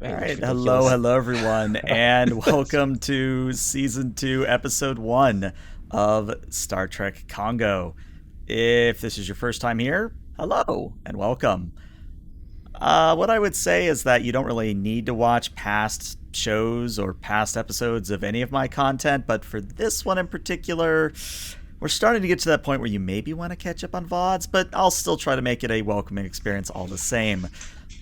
All Looks right, ridiculous. hello everyone, and welcome to Season 2, Episode 1 of Star Trek Kongo. If this is your first time here, hello and welcome. What I would say is that you don't really need to watch past shows or past episodes of any of my content, but for this one in particular, we're starting to get to that point where you maybe want to catch up on VODs, but I'll still try to make it a welcoming experience all the same.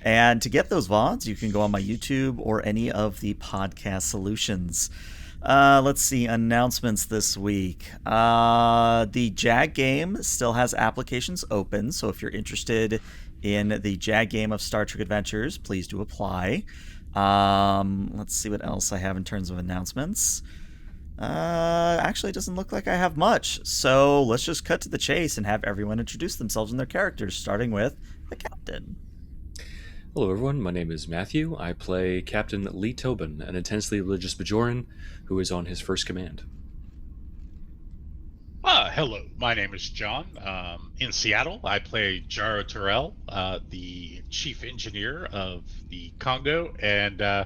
And to get those VODs, you can go on my YouTube or any of the podcast solutions. Let's see, announcements this week. The JAG game still has applications open, so if you're interested in the JAG game of Star Trek Adventures, please do apply. Let's see what else I have in terms of announcements. Actually, it doesn't look like I have much, so let's just cut to the chase and have everyone introduce themselves and their characters, starting with the captain. Hello everyone, my name is Matthew. I play Captain Lee Tobin, an intensely religious Bajoran who is on his first command. Hello, my name is John. In Seattle, I play Jaro Terrell, the chief engineer of the Congo, and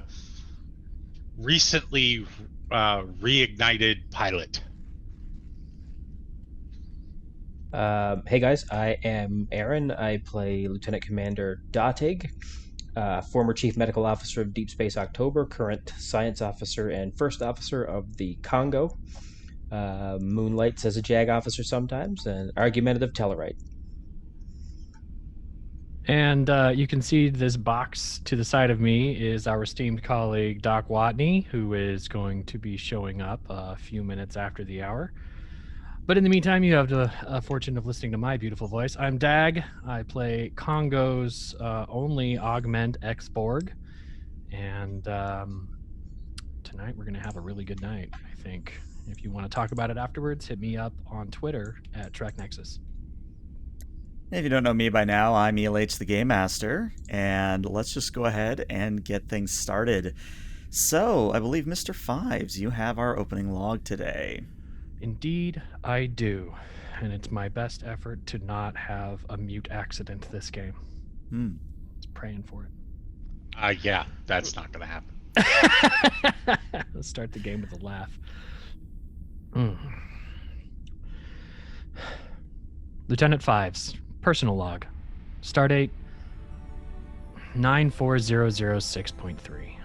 recently reignited pilot. Hey guys, I am Aaron. I play Lieutenant Commander Datig, former Chief Medical Officer of Deep Space October, current Science Officer and First Officer of the Congo. Moonlights as a JAG officer sometimes, and argumentative Tellarite. And you can see this box to the side of me is our esteemed colleague Doc Watney, who is going to be showing up a few minutes after the hour. But in the meantime, you have the fortune of listening to my beautiful voice. I'm Dag. I play Congo's only Augment X-Borg. And tonight we're going to have a really good night, I think. If you want to talk about it afterwards, hit me up on Twitter at TrekNexus. If you don't know me by now, I'm ELH the Game Master, and let's just go ahead and get things started. So, I believe Mr. Fives, you have our opening log today. Indeed, I do. And it's my best effort to not have a mute accident this game. Just praying for it. Yeah, that's not going to happen. Let's start the game with a laugh. Lieutenant Fives, personal log. Stardate 94006.3.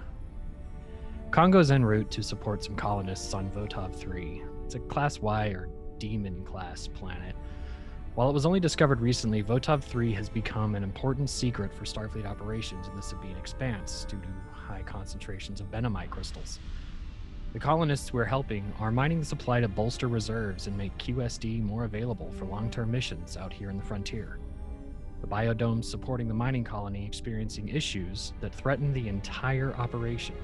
Congo's en route to support some colonists on Votov III. It's a Class Y or Demon class planet. While it was only discovered recently, Votov III has become an important secret for Starfleet operations in the Sabine Expanse due to high concentrations of benamite crystals. The colonists we're helping are mining the supply to bolster reserves and make QSD more available for long-term missions out here in the frontier. The biodomes supporting the mining colony experiencing issues that threaten the entire operation.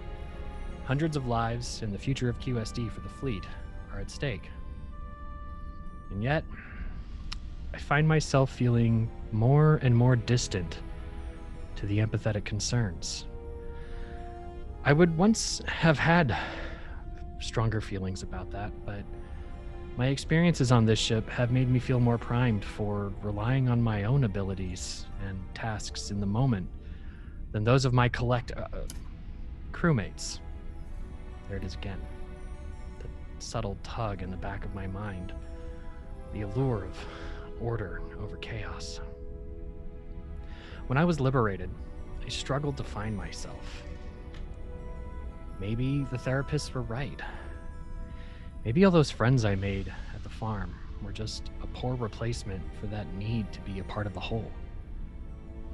Hundreds of lives and the future of QSD for the fleet are at stake. And yet, I find myself feeling more and more distant to the empathetic concerns. I would once have had stronger feelings about that, but my experiences on this ship have made me feel more primed for relying on my own abilities and tasks in the moment than those of my crewmates. There it is again. The subtle tug in the back of my mind. The allure of order over chaos. When I was liberated, I struggled to find myself. Maybe the therapists were right. Maybe all those friends I made at the farm were just a poor replacement for that need to be a part of the whole.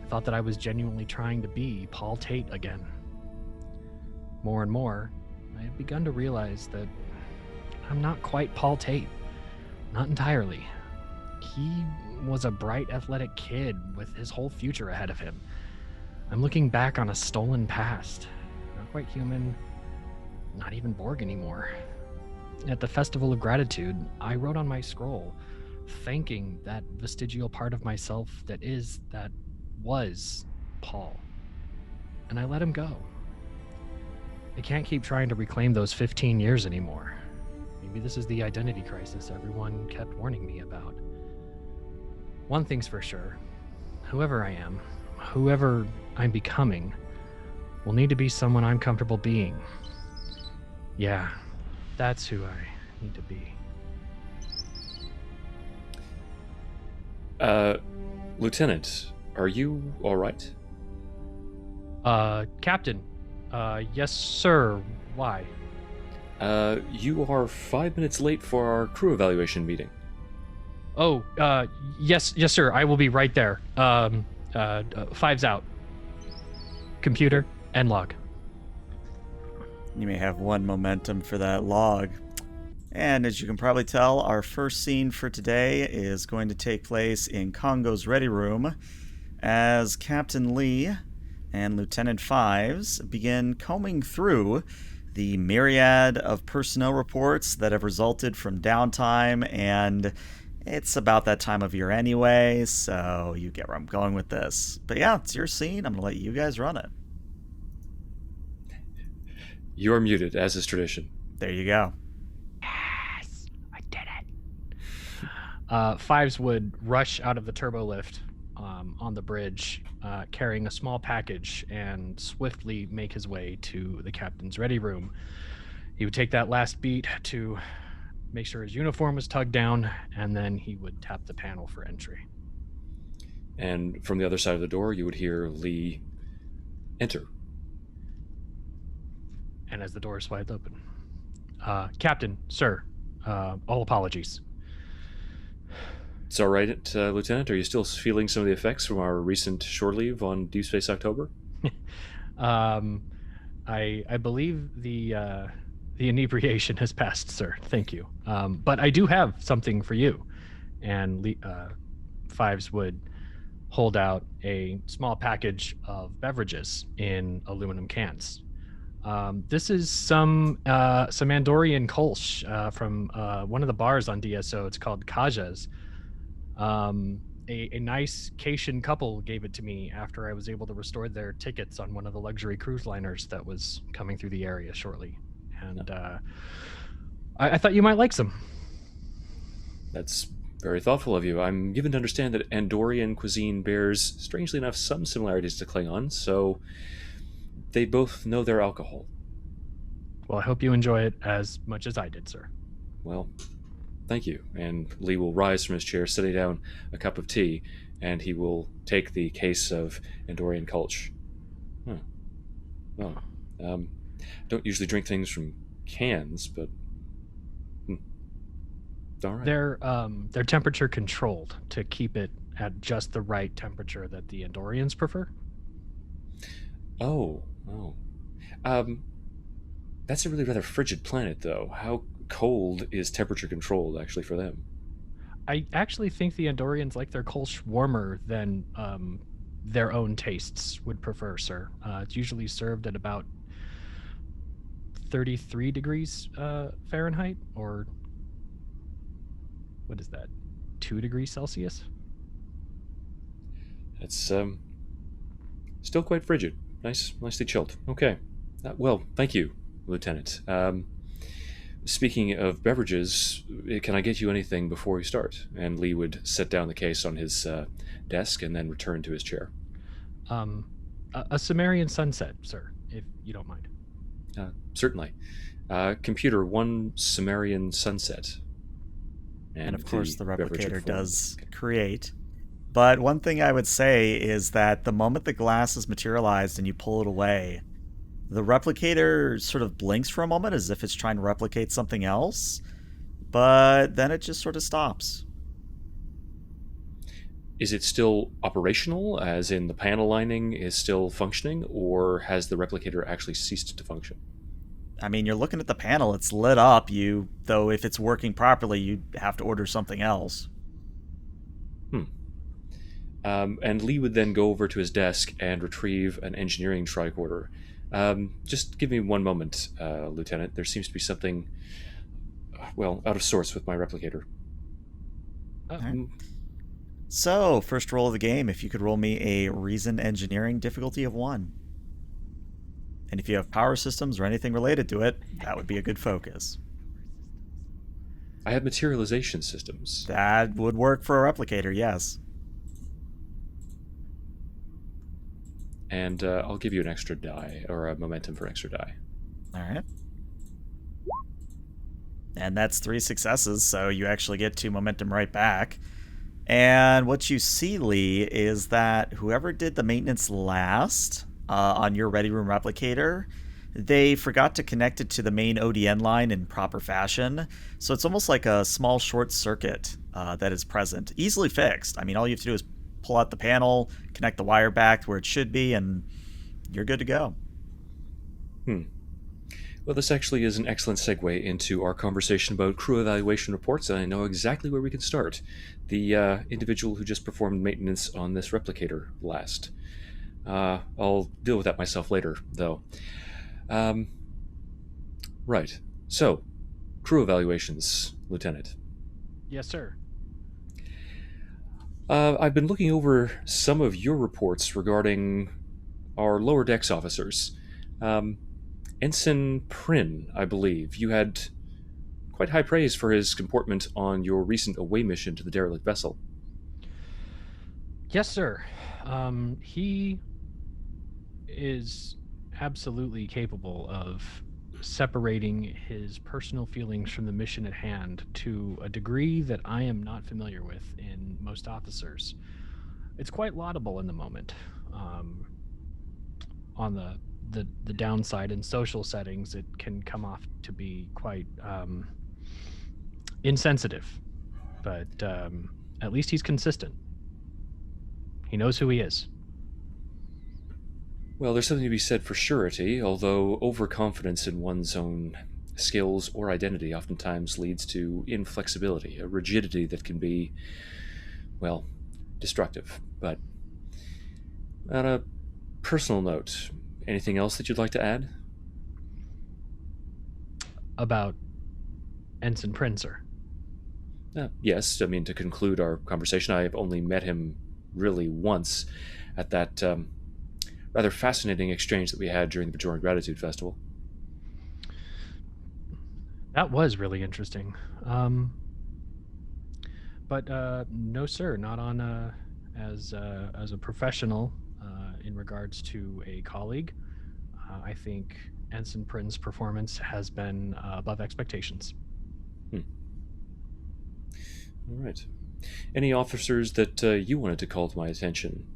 I thought that I was genuinely trying to be Paul Tate again. More and more, I have begun to realize that I'm not quite Paul Tate. Not entirely. He was a bright, athletic kid with his whole future ahead of him. I'm looking back on a stolen past. Not quite human, not even Borg anymore. At the Festival of Gratitude, I wrote on my scroll, thanking that vestigial part of myself that was Paul. And I let him go. I can't keep trying to reclaim those 15 years anymore. Maybe this is the identity crisis everyone kept warning me about. One thing's for sure. Whoever I am, whoever I'm becoming, will need to be someone I'm comfortable being. Yeah, that's who I need to be. Lieutenant, are you all right? Captain. Yes, sir. Why? You are 5 minutes late for our crew evaluation meeting. Oh, yes, sir. I will be right there. Five's out. Computer and log. You may have one momentum for that log. And as you can probably tell, our first scene for today is going to take place in Kongo's ready room as Captain Lee and Lieutenant Fives begin combing through the myriad of personnel reports that have resulted from downtime, and it's about that time of year anyway, so you get where I'm going with this. But yeah, it's your scene. I'm going to let you guys run it. You are muted, as is tradition. There you go. Yes, I did it. Fives would rush out of the turbo lift on the bridge, carrying a small package, and swiftly make his way to the captain's ready room. He would take that last beat to make sure his uniform was tugged down, and then he would tap the panel for entry. And from the other side of the door, you would hear Lee enter. And as the door slides open, Captain, sir, all apologies. It's all right, Lieutenant. Are you still feeling some of the effects from our recent shore leave on Deep Space October? I believe the inebriation has passed, sir. Thank you. But I do have something for you. And Fives would hold out a small package of beverages in aluminum cans. This is some Andorian Kolsch from one of the bars on DSO. It's called Kaja's. A nice Cation couple gave it to me after I was able to restore their tickets on one of the luxury cruise liners that was coming through the area shortly. And I thought you might like some. That's very thoughtful of you. I'm given to understand that Andorian cuisine bears, strangely enough, some similarities to Klingon, so they both know their alcohol. Well, I hope you enjoy it as much as I did, sir. Well, thank you. And Lee will rise from his chair, setting down a cup of tea, and he will take the case of Andorian Kolsch. Well, don't usually drink things from cans, but all right. They're temperature controlled to keep it at just the right temperature that the Andorians prefer. Oh. That's a really rather frigid planet, though. How cold is temperature controlled actually for them? I actually think the Andorians like their Kolsch warmer than their own tastes would prefer, sir. It's usually served at about 33 degrees Fahrenheit, or what is that, 2 degrees Celsius? It's still quite frigid. Nicely chilled. Okay. Well, thank you, Lieutenant. Speaking of beverages, can I get you anything before we start? And Lee would set down the case on his desk and then return to his chair. A Sumerian sunset, sir, if you don't mind. Certainly. Computer, one Sumerian sunset. And of course the replicator does create. But one thing I would say is that the moment the glass is materialized and you pull it away, the replicator sort of blinks for a moment as if it's trying to replicate something else, but then it just sort of stops. Is it still operational, as in the panel lining is still functioning, or has the replicator actually ceased to function? I mean, you're looking at the panel, it's lit up, though if it's working properly, you'd have to order something else. And Lee would then go over to his desk and retrieve an engineering tricorder. Just give me one moment, Lieutenant. There seems to be something, out of sorts with my replicator. Right. So, first roll of the game, if you could roll me a Reason Engineering difficulty of 1. And if you have power systems or anything related to it, that would be a good focus. I have materialization systems. That would work for a replicator, yes. and I'll give you an extra die, or a momentum for an extra die. All right. And that's 3 successes, so you actually get 2 momentum right back. And what you see, Lee, is that whoever did the maintenance last on your Ready Room replicator, they forgot to connect it to the main ODN line in proper fashion. So it's almost like a small short circuit that is present. Easily fixed. I mean, all you have to do is pull out the panel, connect the wire back where it should be, and you're good to go. Well, this actually is an excellent segue into our conversation about crew evaluation reports, and I know exactly where we can start. The individual who just performed maintenance on this replicator last. I'll deal with that myself later, though. Right. So, crew evaluations, Lieutenant. Yes, sir. I've been looking over some of your reports regarding our lower decks officers. Ensign Prin, I believe, you had quite high praise for his comportment on your recent away mission to the derelict vessel. Yes, sir. He is absolutely capable of separating his personal feelings from the mission at hand to a degree that I am not familiar with in most officers. It's quite laudable in the moment. On the downside, in social settings, it can come off to be quite insensitive. But at least he's consistent. He knows who he is. Well, there's something to be said for surety, although overconfidence in one's own skills or identity oftentimes leads to inflexibility, a rigidity that can be, well, destructive. But on a personal note, anything else that you'd like to add? About Ensign Prinzer. Yes, I mean, to conclude our conversation, I've only met him really once at that rather fascinating exchange that we had during the Bajoran Gratitude Festival. That was really interesting. But no, sir, not on as a professional in regards to a colleague. I think Ensign Prin's performance has been above expectations. All right. Any officers that you wanted to call to my attention?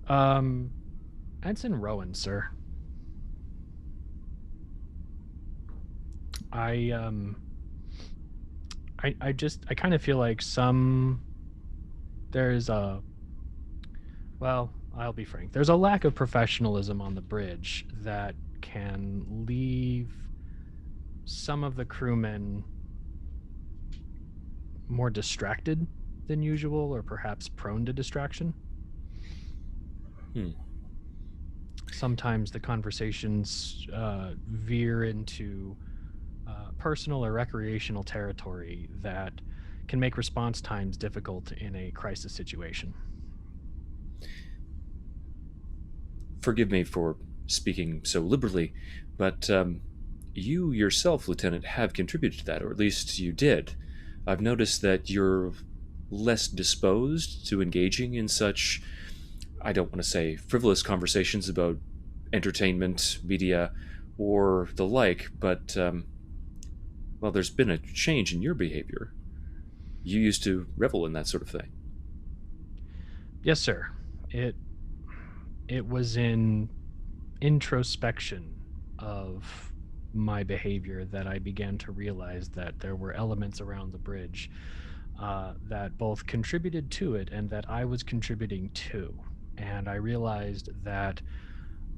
Ensign Rowan, sir. I kind of feel like I'll be frank. There's a lack of professionalism on the bridge that can leave some of the crewmen more distracted than usual, or perhaps prone to distraction. Sometimes the conversations veer into personal or recreational territory that can make response times difficult in a crisis situation. Forgive me for speaking so liberally, but you yourself, Lieutenant, have contributed to that, or at least you did. I've noticed that you're less disposed to engaging in such, I don't want to say frivolous conversations about entertainment, media, or the like, but, well, there's been a change in your behavior. You used to revel in that sort of thing. Yes, sir. It was in introspection of my behavior that I began to realize that there were elements around the bridge that both contributed to it and that I was contributing to. And I realized that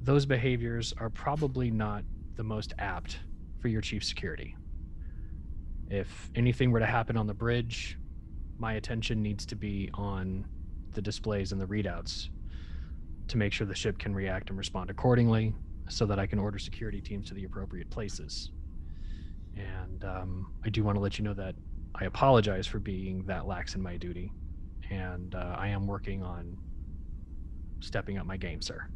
those behaviors are probably not the most apt for your chief security. If anything were to happen on the bridge, my attention needs to be on the displays and the readouts to make sure the ship can react and respond accordingly, so that I can order security teams to the appropriate places. And I do want to let you know that I apologize for being that lax in my duty, and I am working on stepping up my game, sir.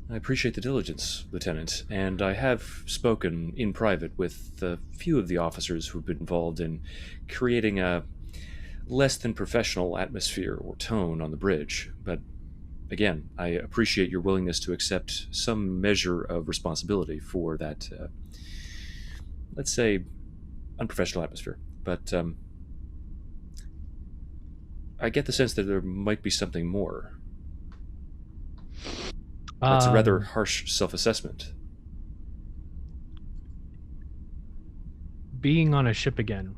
I appreciate the diligence, Lieutenant, and I have spoken in private with a few of the officers who've been involved in creating a less than professional atmosphere or tone on the bridge, but again, I appreciate your willingness to accept some measure of responsibility for that, let's say, unprofessional atmosphere. But I get the sense that there might be something more. It's a rather harsh self-assessment. Being on a ship again.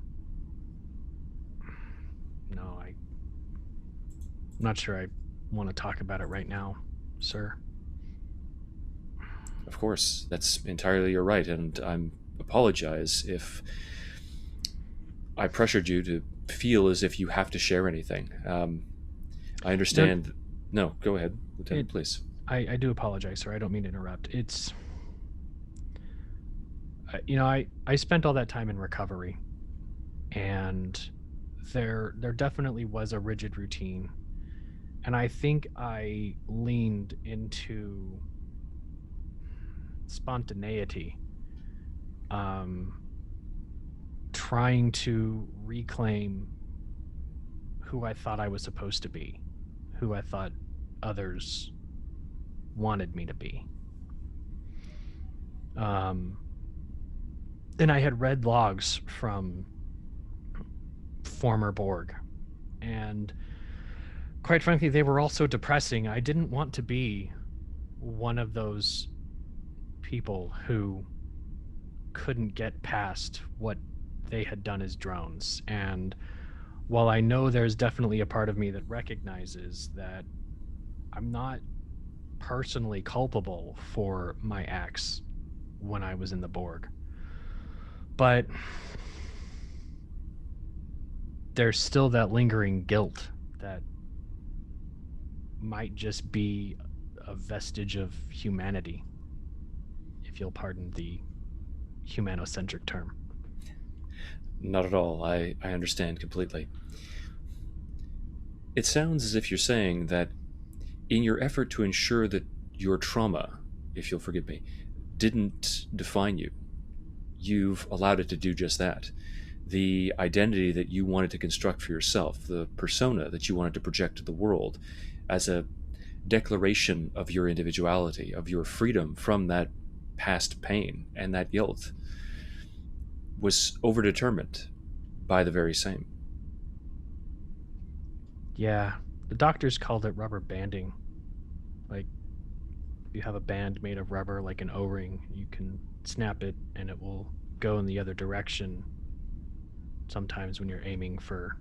No, I'm not sure I want to talk about it right now, sir. Of course, that's entirely your right, and I apologize if I pressured you to feel as if you have to share anything. I understand. No, go ahead, Lieutenant, please. I do apologize, sir. I don't mean to interrupt. It's, I spent all that time in recovery, and there definitely was a rigid routine, and I think I leaned into spontaneity, trying to reclaim who I thought I was supposed to be, who I thought others wanted me to be. And I had read logs from former Borg, and quite frankly, they were all so depressing. I didn't want to be one of those people who couldn't get past what they had done as drones. And while I know there's definitely a part of me that recognizes that I'm not personally culpable for my acts when I was in the Borg, but there's still that lingering guilt that might just be a vestige of humanity, if you'll pardon the humanocentric term. Not at all. I understand completely. It sounds as if you're saying that in your effort to ensure that your trauma, if you'll forgive me, didn't define you, you've allowed it to do just that. The identity that you wanted to construct for yourself, the persona that you wanted to project to the world as a declaration of your individuality, of your freedom from that past pain and that guilt, was overdetermined by the very same. Yeah, the doctors called it rubber banding. Like, you have a band made of rubber, like an O-ring, you can snap it and it will go in the other direction sometimes when you're aiming for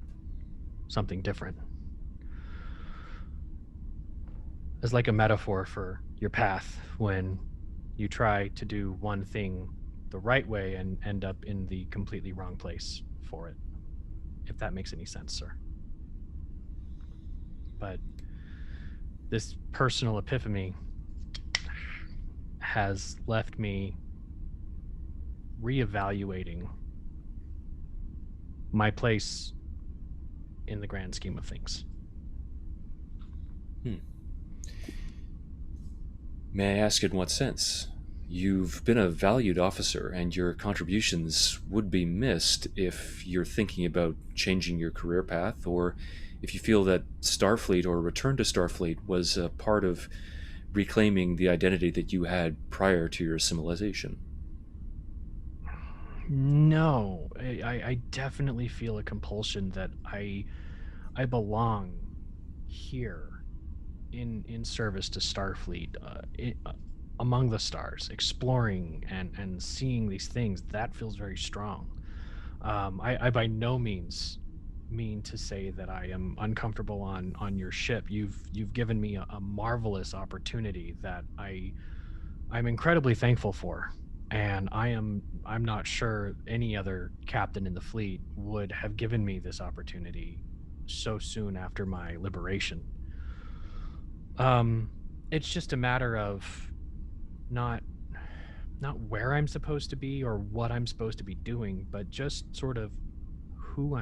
something different. It's like a metaphor for your path when you try to do one thing the right way and end up in the completely wrong place for it, if that makes any sense, sir. But this personal epiphany has left me reevaluating my place in the grand scheme of things. May I ask in what sense? You've been a valued officer, and your contributions would be missed if you're thinking about changing your career path, or if you feel that Starfleet or return to Starfleet was a part of reclaiming the identity that you had prior to your assimilation. No, I definitely feel a compulsion that I belong here in service to Starfleet, among the stars, exploring and seeing these things. That feels very strong. I by no means mean to say that I am uncomfortable on your ship. You've given me a marvelous opportunity that I'm incredibly thankful for, and I'm not sure any other captain in the fleet would have given me this opportunity so soon after my liberation. It's just a matter of not where I'm supposed to be or what I'm supposed to be doing, but just sort of who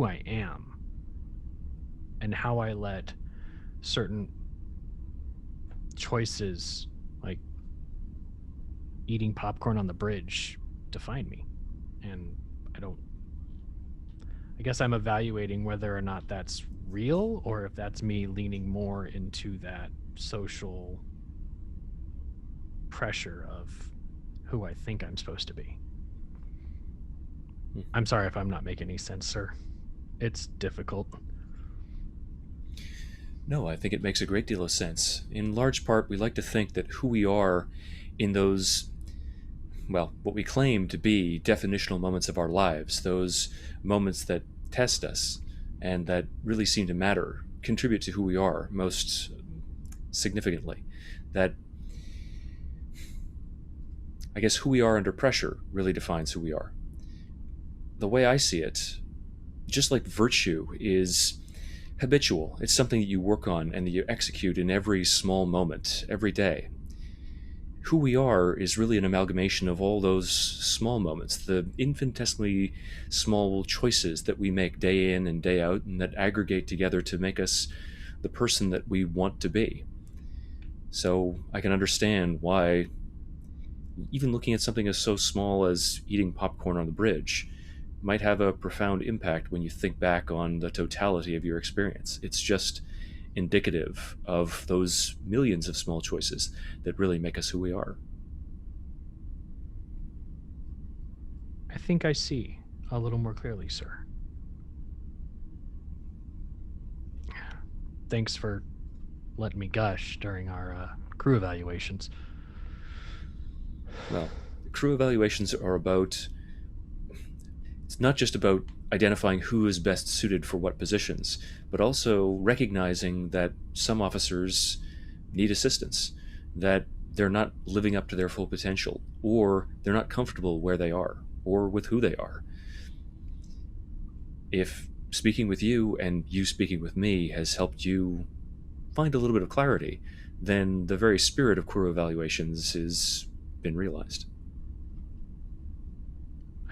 I am and how I let certain choices, like eating popcorn on the bridge, define me. And I guess I'm evaluating whether or not that's real or if that's me leaning more into that social pressure of who I think I'm supposed to be. I'm sorry if I'm not making any sense, sir. It's difficult. No, I think it makes a great deal of sense. In large part, we like to think that who we are in those, well, what we claim to be definitional moments of our lives, those moments that test us and that really seem to matter, contribute to who we are most significantly. That, I guess, who we are under pressure really defines who we are. The way I see it, just like virtue is habitual, it's something that you work on and that you execute in every small moment, every day. Who we are is really an amalgamation of all those small moments, the infinitesimally small choices that we make day in and day out, and that aggregate together to make us the person that we want to be. So I can understand why even looking at something as so small as eating popcorn on the bridge might have a profound impact when you think back on the totality of your experience. It's just indicative of those millions of small choices that really make us who we are. I think I see a little more clearly, sir. Thanks for letting me gush during our crew evaluations. Well, crew evaluations are about, it's not just about identifying who is best suited for what positions, but also recognizing that some officers need assistance, that they're not living up to their full potential, or they're not comfortable where they are, or with who they are. If speaking with you and you speaking with me has helped you find a little bit of clarity, then the very spirit of crew evaluations has been realized.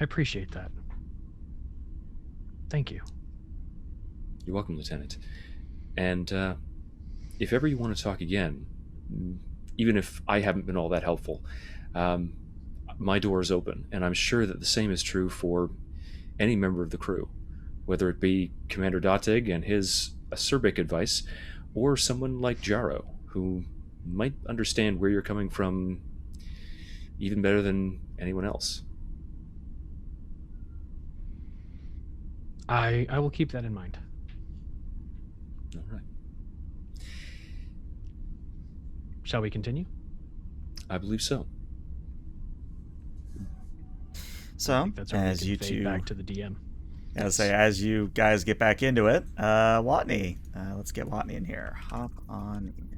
I appreciate that. Thank you. You're welcome, Lieutenant. And if ever you want to talk again, even if I haven't been all that helpful, my door is open, and I'm sure that the same is true for any member of the crew, whether it be Commander Datig and his acerbic advice, or someone like Jaro, who might understand where you're coming from even better than anyone else. I will keep that in mind. All right. Shall we continue? I believe so. So, That's where we as can you fade two, back to the DM. as you guys get back into it, Watney, let's get Watney in here. Hop on in.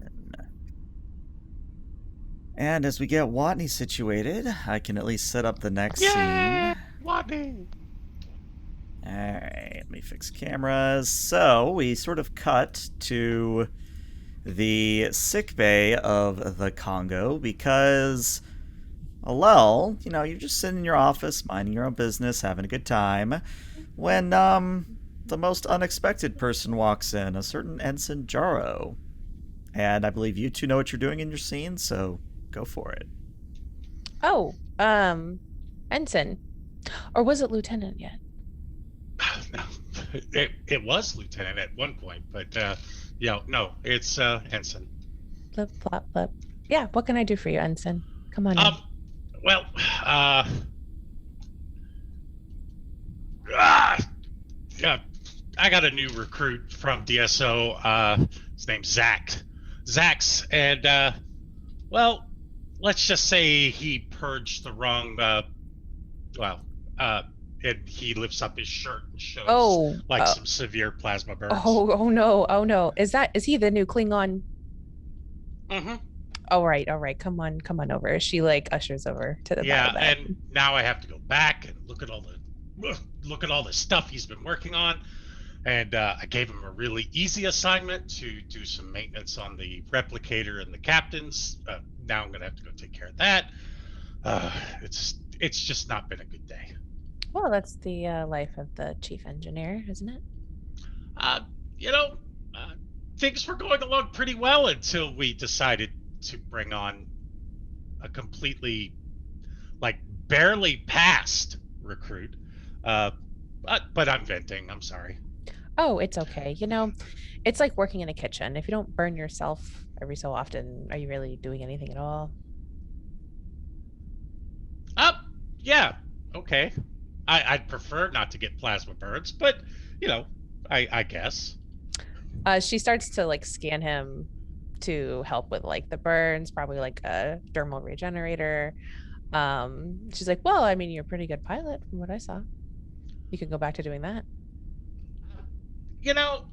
And as we get Watney situated, I can at least set up the next scene. Watney! Alright, let me fix cameras. So, we sort of cut to the sick bay of the Kongo because, well, you know, you're just sitting in your office, minding your own business, having a good time, when, the most unexpected person walks in, a certain Ensign Jaro. And I believe you two know what you're doing in your scene, so go for it. Oh, Ensign. Or was it Lieutenant yet? No, it was Lieutenant at one point, but no, it's Ensign. Flip, flop, flip. Yeah, what can I do for you, Ensign? Come on in. Well, yeah, I got a new recruit from DSO. His name's Zax, and well, let's just say he purged the wrong. And he lifts up his shirt and shows some severe plasma burns. Oh no. Is he the new Klingon? Mm-hmm. All right. Come on over. She like ushers over to the yeah, bed. And now I have to go back and look at all the stuff he's been working on. And I gave him a really easy assignment to do some maintenance on the replicator and the captains. Now I'm gonna have to go take care of that. It's just not been a good day. Well, that's the life of the chief engineer, isn't it? Things were going along pretty well until we decided to bring on a completely, barely passed recruit. But I'm venting. I'm sorry. Oh, it's okay. It's like working in a kitchen. If you don't burn yourself every so often, are you really doing anything at all? Up. Yeah. Okay. I'd prefer not to get plasma burns, but you know, I guess. She starts to like scan him to help with like the burns, probably like a dermal regenerator. She's like, well, I mean, you're a pretty good pilot from what I saw. You can go back to doing that. You know,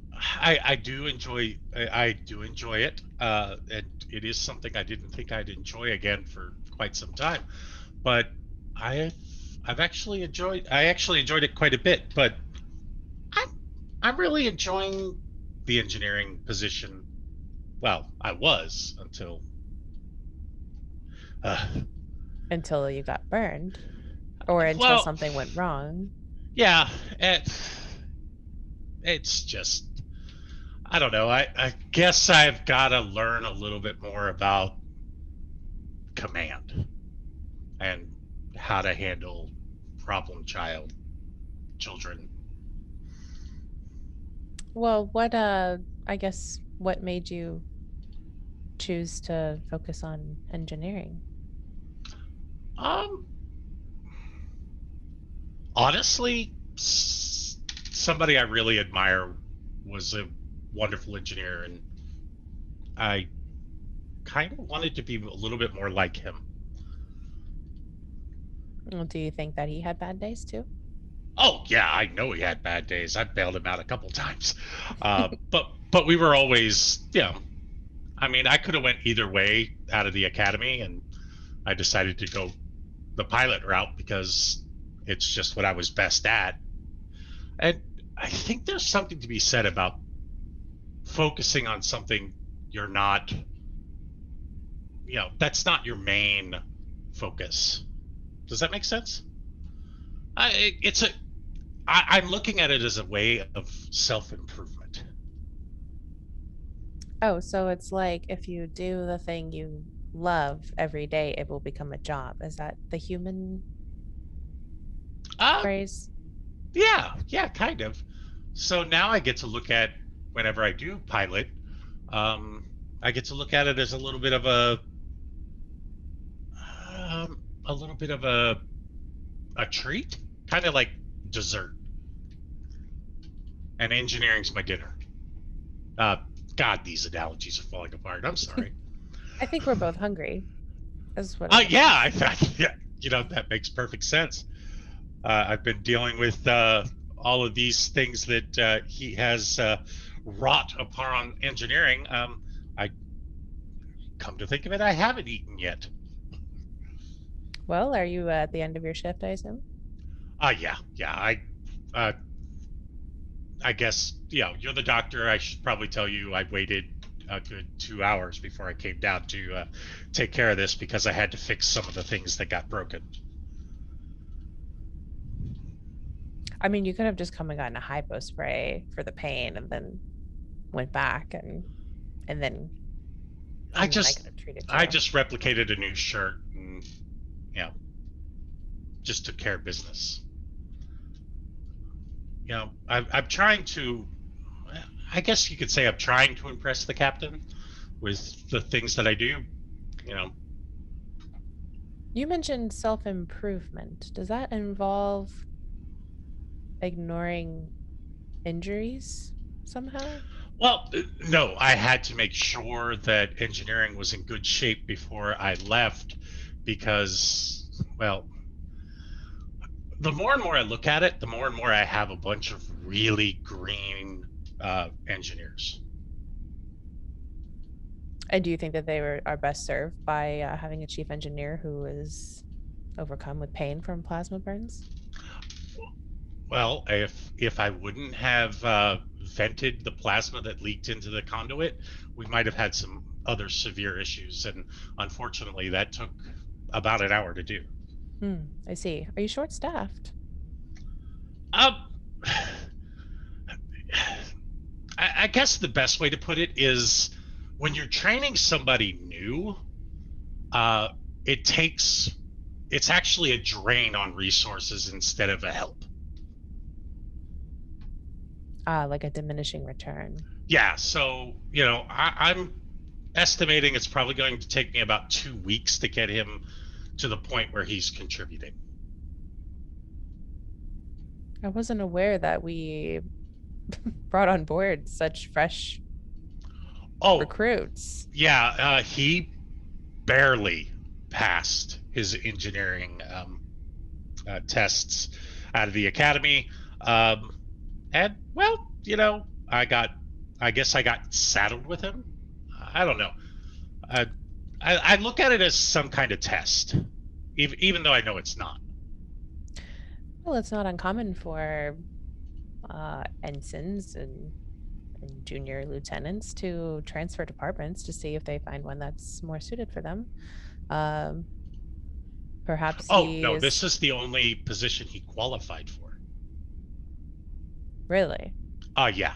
I do enjoy I do enjoy it. And it is something I didn't think I'd enjoy again for quite some time. But I've I've actually enjoyed it quite a bit. But I'm I'm really enjoying the engineering position. Well, I was until uh, Until you got burned or until well, something went wrong. yeah, it's just I don't know. I guess I've got to learn a little bit more about command and how to handle problem children. Well, I guess what made you choose to focus on engineering? Um, honestly, somebody I really admire was a wonderful engineer, and I kind of wanted to be a little bit more like him. Well, do you think that he had bad days too? Oh yeah, I know he had bad days. I bailed him out a couple times, but we were always, I mean, I could have went either way out of the academy, and I decided to go the pilot route because it's just what I was best at. And I think there's something to be said about focusing on something you're not, that's not your main focus. Does that make sense? It's a I'm looking at it as a way of self-improvement. Oh, so it's like if you do the thing you love every day, it will become a job. Is that the human Uh, phrase? yeah, kind of. So now I get to look at whenever I do pilot, um, I get to look at it as a little bit of a treat, kind of like dessert. And engineering's my dinner. Uh, God, these analogies are falling apart. I'm sorry. I think we're both hungry. Is what Yeah, yeah, that makes perfect sense. I've been dealing with all of these things that he has wrought upon engineering. I come to think of it, I haven't eaten yet. Well, are you at the end of your shift, I assume? Yeah. Uh, I guess you're the doctor. I should probably tell you I waited a good 2 hours before I came down to take care of this because I had to fix some of the things that got broken. I mean, you could have just come and gotten a hypo spray for the pain and then went back and then I could have treated you. just replicated a new shirt and just took care of business. I'm trying to, I guess you could say I'm trying to impress the captain with the things that I do. You mentioned self-improvement. Does that involve ignoring injuries somehow? Well, no, I had to make sure that engineering was in good shape before I left because, well, the more and more I look at it, the more and more I have a bunch of really green engineers. And do you think that they are best served by having a chief engineer who is overcome with pain from plasma burns? Well, if I wouldn't have vented the plasma that leaked into the conduit, we might have had some other severe issues, and unfortunately, that took about an hour to do. I see. Are you short-staffed? I guess the best way to put it is when you're training somebody new, it's actually a drain on resources instead of a help. Like a diminishing return. Yeah, so, I'm estimating it's probably going to take me about 2 weeks to get him to the point where he's contributing. I wasn't aware that we brought on board such fresh Oh, recruits. yeah, he barely passed his engineering tests out of the academy. And, well, I guess I got saddled with him. I don't know. I look at it as some kind of test, even though I know it's not. Well, it's not uncommon for ensigns and junior lieutenants to transfer departments to see if they find one that's more suited for them. Perhaps Oh, no, he's this is the only position he qualified for. really. Yeah.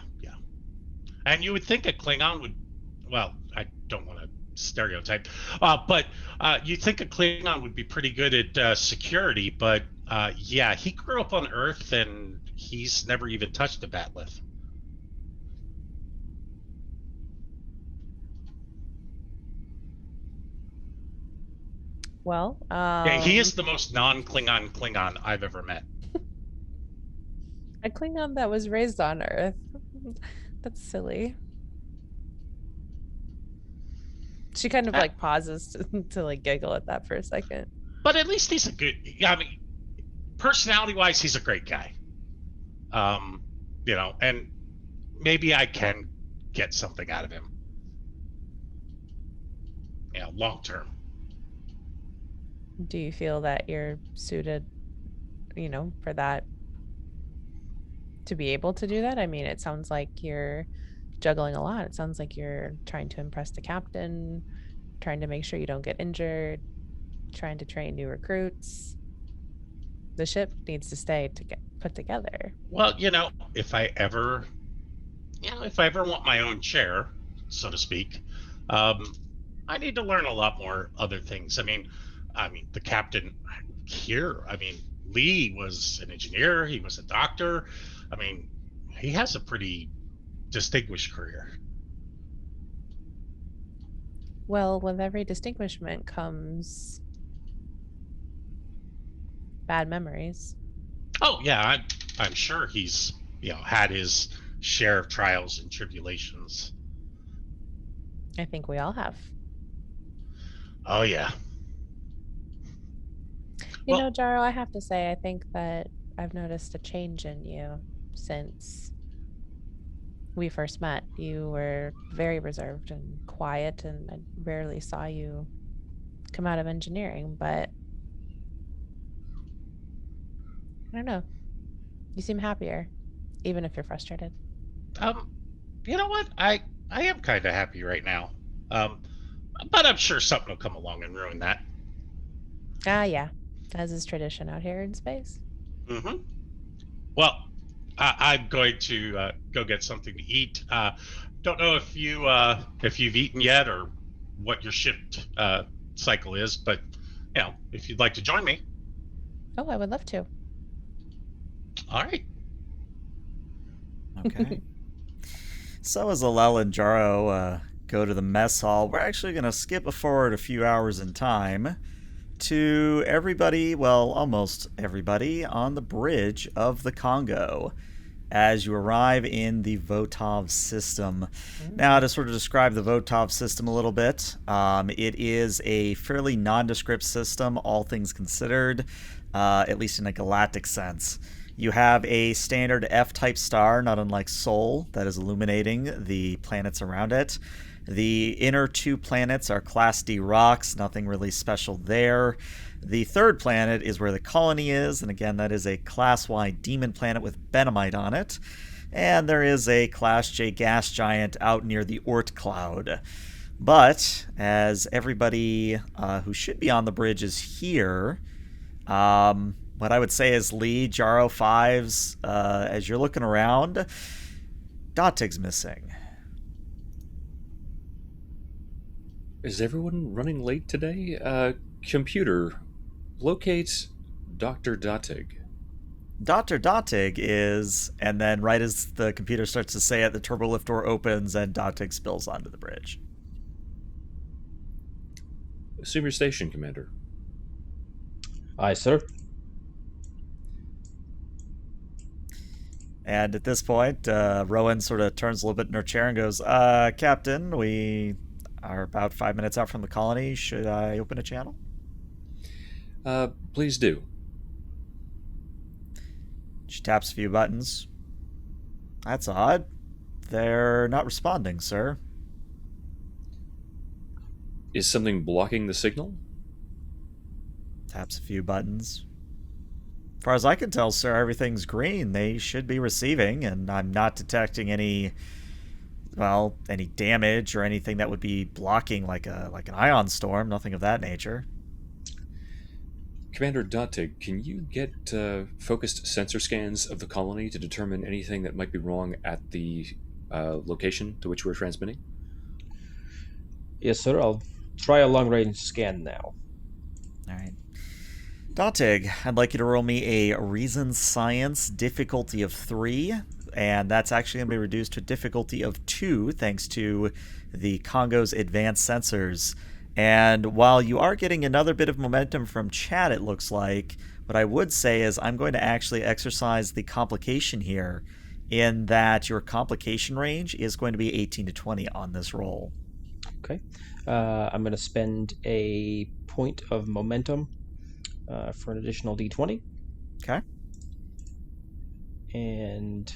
And you would think a Klingon would, well, I don't want to stereotype, but you'd think a Klingon would be pretty good at security, but yeah, he grew up on Earth and he's never even touched a bat'leth. Well, Yeah, he is the most non-Klingon Klingon I've ever met. a Klingon that was raised on Earth. That's silly. She kind of like pauses to like giggle at that for a second. But at least he's a good, I mean, personality-wise, he's a great guy. And maybe I can get something out of him. Long term. Do you feel that you're suited, for that, to be able to do that? I mean, it sounds like you're juggling a lot. It sounds like you're trying to impress the captain, trying to make sure you don't get injured, trying to train new recruits. The ship needs to stay to get put together. Well, if I ever want my own chair, so to speak, I need to learn a lot more other things. I mean, the captain here, Lee was an engineer, he was a doctor. He has a pretty distinguished career. Well, with every distinguishment comes bad memories. Oh yeah, I'm sure he's had his share of trials and tribulations. I think we all have. Oh yeah. You know, Jaro, I have to say, I think that I've noticed a change in you since we first met. You were very reserved and quiet, and I rarely saw you come out of engineering, but I don't know. You seem happier, even if you're frustrated. You know what? I am kind of happy right now. But I'm sure something will come along and ruin that. Yeah. As is tradition out here in space. Mm-hmm. Well, I'm going to go get something to eat. Don't know if you've eaten yet or what your shift cycle is, but if you'd like to join me. Oh, I would love to. All right. Okay. So as Alel and Jaro go to the mess hall, we're actually going to skip forward a few hours in time to everybody, well, almost everybody, on the bridge of the Kongo as you arrive in the Votov system. Now, to sort of describe the Votov system a little bit, it is a fairly nondescript system, all things considered, at least in a galactic sense. You have a standard F-type star, not unlike Sol, that is illuminating the planets around it. The inner two planets are Class D rocks, nothing really special there. The third planet is where the colony is, and again, that is a Class Y demon planet with benamite on it. And there is a Class J gas giant out near the Oort cloud. But, as everybody who should be on the bridge is here, what I would say is Lee, Jaro, Fives, as you're looking around, Dotig's missing. Is everyone running late today? Computer, locate Dr. Dotig. Dr. Dotig is, and then right as the computer starts to say it, the turbo lift door opens and Dotig spills onto the bridge. Assume your station, Commander. Aye, sir. And at this point, Rowan sort of turns a little bit in her chair and goes, Captain, we are about 5 minutes out from the colony. Should I open a channel? Please do. She taps a few buttons. That's odd. They're not responding, sir. Is something blocking the signal? Taps a few buttons. As far as I can tell, sir, everything's green. They should be receiving, and I'm not detecting any damage or anything that would be blocking like an ion storm, nothing of that nature. Commander Dotig, can you get focused sensor scans of the colony to determine anything that might be wrong at the location to which we're transmitting? Yes, sir. I'll try a long-range scan now. All right. Dotig, I'd like you to roll me a Reason Science difficulty of 3, and that's actually going to be reduced to difficulty of 2 thanks to the Kongo's advanced sensors. And while you are getting another bit of momentum from chat, it looks like, what I would say is I'm going to actually exercise the complication here in that your complication range is going to be 18 to 20 on this roll. Okay. I'm going to spend a point of momentum for an additional d20. Okay. And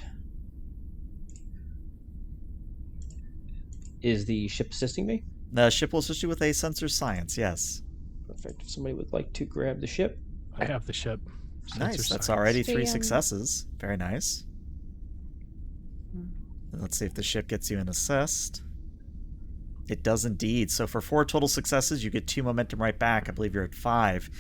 is the ship assisting me? The ship will assist you with a sensor science, yes. Perfect. If somebody would like to grab the ship. I have the ship. Nice. Sensor That's science. already 3 Damn. successes. Very nice. Let's see if the ship gets you an assist. It does indeed. So for 4 total successes, you get 2 momentum right back. I believe you're at 5.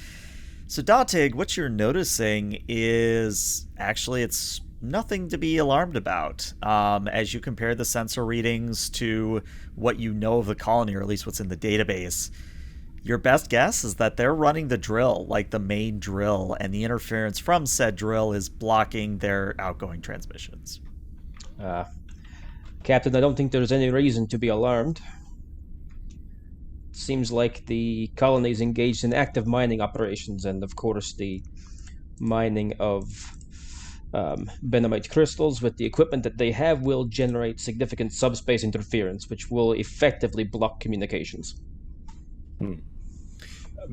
So Dotig, what you're noticing is actually it's nothing to be alarmed about. As you compare the sensor readings to what you know of the colony, or at least what's in the database, your best guess is that they're running the drill, like the main drill, and the interference from said drill is blocking their outgoing transmissions. Captain, I don't think there's any reason to be alarmed. Seems like the colony is engaged in active mining operations, and of course the mining of benamite crystals with the equipment that they have will generate significant subspace interference, which will effectively block communications.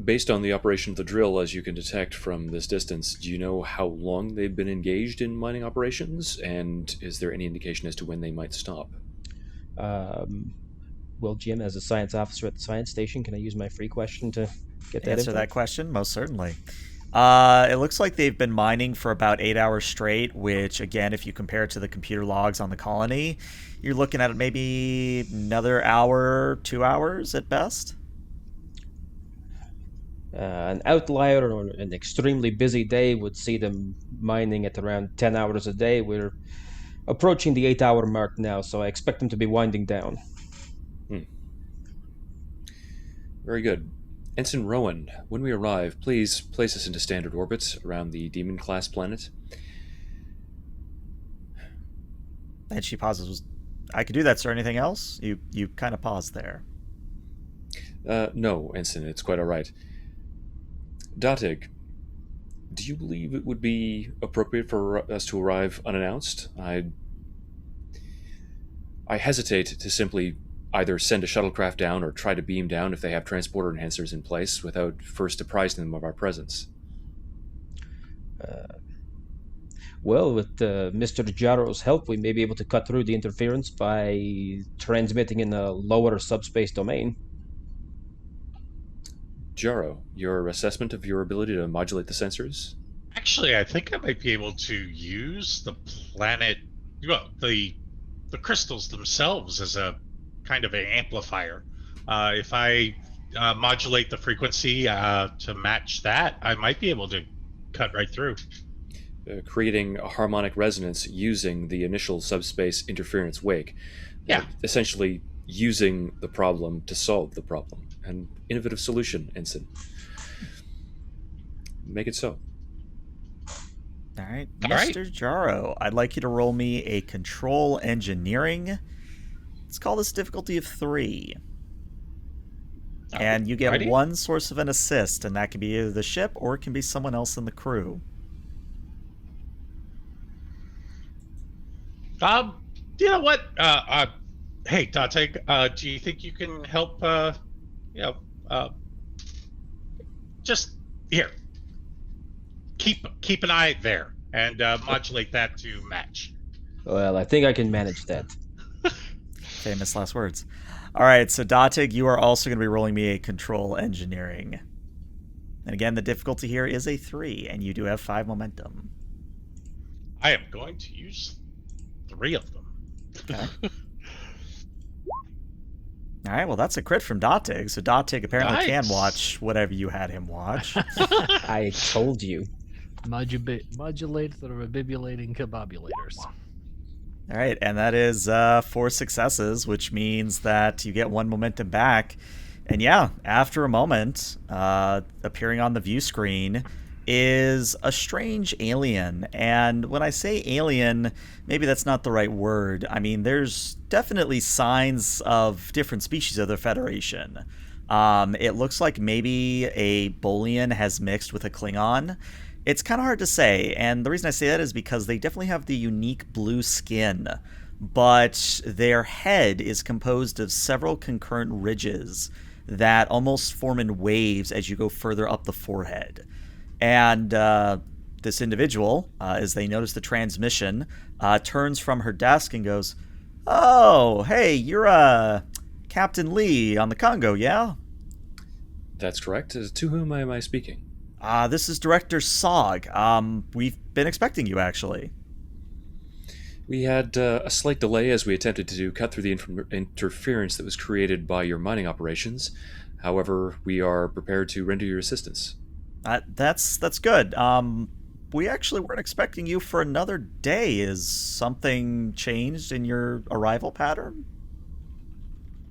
Based on the operation of the drill, as you can detect from this distance, do you know how long they've been engaged in mining operations, and is there any indication as to when they might stop? Well, Jim, as a science officer at the science station, can I use my free question to get that Answer info? that question? Most certainly. It looks like they've been mining for about 8 hours straight, which, again, if you compare it to the computer logs on the colony, you're looking at maybe another hour, 2 hours at best. An outlier or an extremely busy day would see them mining at around 10 hours a day. We're approaching the 8-hour mark now, so I expect them to be winding down. Very good. Ensign Rowan, when we arrive, please place us into standard orbit around the Demon-class planet. And she pauses. I could do that, sir. Anything else? You kind of paused there. No, Ensign, it's quite all right. Dotig, do you believe it would be appropriate for us to arrive unannounced? I hesitate to simply either send a shuttlecraft down or try to beam down if they have transporter enhancers in place without first apprising them of our presence. Well, with Mr. Jaro's help, we may be able to cut through the interference by transmitting in a lower subspace domain. Jaro, your assessment of your ability to modulate the sensors? Actually, I think I might be able to use the planet, well, the crystals themselves as a kind of an amplifier. If I modulate the frequency to match that, I might be able to cut right through. Creating a harmonic resonance using the initial subspace interference wake. Yeah. Essentially using the problem to solve the problem. An innovative solution, Ensign. Make it so. All right, All right. Mr. Jaro, I'd like you to roll me a control engineering. Let's call this difficulty of 3. And you get Alrighty. one source of an assist, and that can be either the ship or it can be someone else in the crew. You know what? Hey, Dante, do you think you can help? Just here. Keep an eye there and modulate that to match. Well, I think I can manage that. Famous last words. All right, so Datig, you are also going to be rolling me a control engineering. And again, the difficulty here is a 3, and you do have 5 momentum. I am going to use 3 of them. Okay. All right, well, that's a crit from Datig, so Datig apparently can watch whatever you had him watch. I told you. Modulate the rebibulating kabobulators. All right, and that is 4 successes, which means that you get 1 momentum back. And yeah, after a moment, appearing on the view screen is a strange alien. And when I say alien, maybe that's not the right word. I mean, there's definitely signs of different species of the Federation. It looks like maybe a Bolian has mixed with a Klingon. It's kind of hard to say, and the reason I say that is because they definitely have the unique blue skin, but their head is composed of several concurrent ridges that almost form in waves as you go further up the forehead. And this individual, as they notice the transmission, turns from her desk and goes, "Oh, hey, you're Captain Lee on the Kongo, yeah?" That's correct. To whom am I speaking? This is Director Sog. We've been expecting you, actually. We had a slight delay as we attempted to cut through the interference that was created by your mining operations. However, we are prepared to render your assistance. That's good. We actually weren't expecting you for another day. Is something changed in your arrival pattern?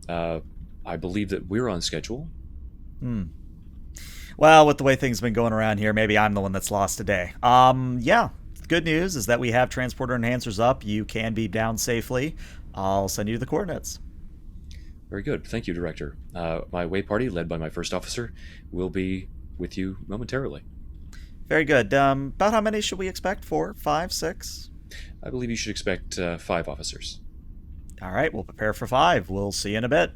I believe that we're on schedule. Well, with the way things have been going around here, maybe I'm the one that's lost today. Yeah. Good news is that we have transporter enhancers up. You can be down safely. I'll send you the coordinates. Very good. Thank you, Director. My way party, led by my first officer, will be with you momentarily. Very good. About how many should we expect? 4, 5, 6? I believe you should expect 5 officers. All right, we'll prepare for 5. We'll see you in a bit.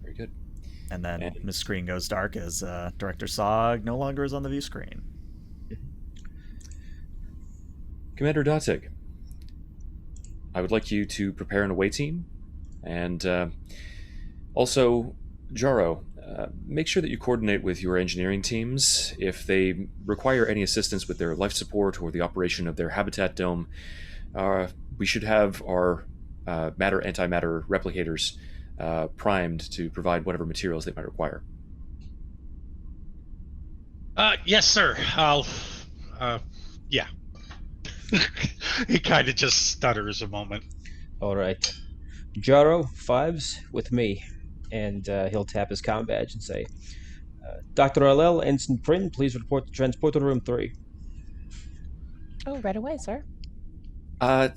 Very good. And then the screen goes dark as Director Sog no longer is on the view screen. Commander Datig, I would like you to prepare an away team, and also, Jaro, make sure that you coordinate with your engineering teams. If they require any assistance with their life support or the operation of their habitat dome, we should have our antimatter replicators primed to provide whatever materials they might require. Yes, sir. I'll. Yeah. He kind of just stutters a moment. All right. Jaro, 5s with me. And he'll tap his comm badge and say, Dr. Allel, Ensign Prin, please report to Transporter Room 3. Oh, right away, sir. Do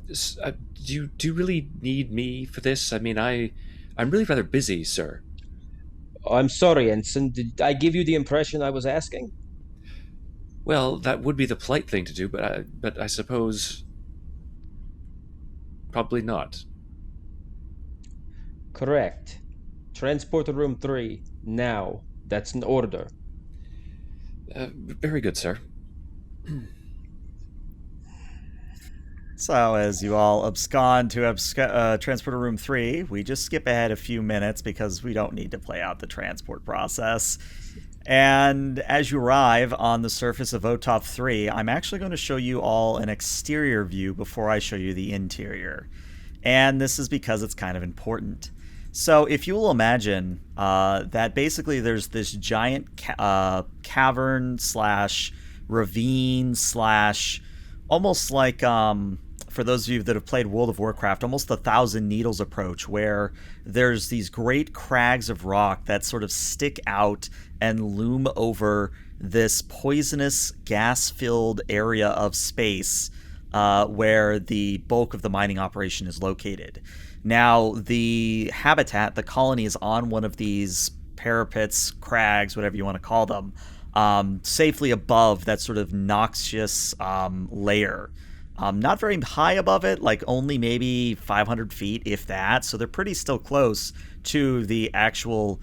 you really need me for this? I mean, I'm really rather busy, sir. Oh, I'm sorry, Ensign. Did I give you the impression I was asking? Well, that would be the polite thing to do, but I suppose probably not. Correct. Transporter Room 3, now. That's an order. Very good, sir. So, as you all abscond to Transporter Room 3, we just skip ahead a few minutes because we don't need to play out the transport process. And as you arrive on the surface of Votov 3, I'm actually going to show you all an exterior view before I show you the interior. And this is because it's kind of important. So if you will imagine that basically there's this giant cavern slash ravine slash almost like, for those of you that have played World of Warcraft, almost the Thousand Needles approach, where there's these great crags of rock that sort of stick out and loom over this poisonous gas-filled area of space where the bulk of the mining operation is located. Now, the habitat, the colony, is on one of these parapets, crags, whatever you want to call them, safely above that sort of noxious layer. Not very high above it, like only maybe 500 feet, if that. So they're pretty still close to the actual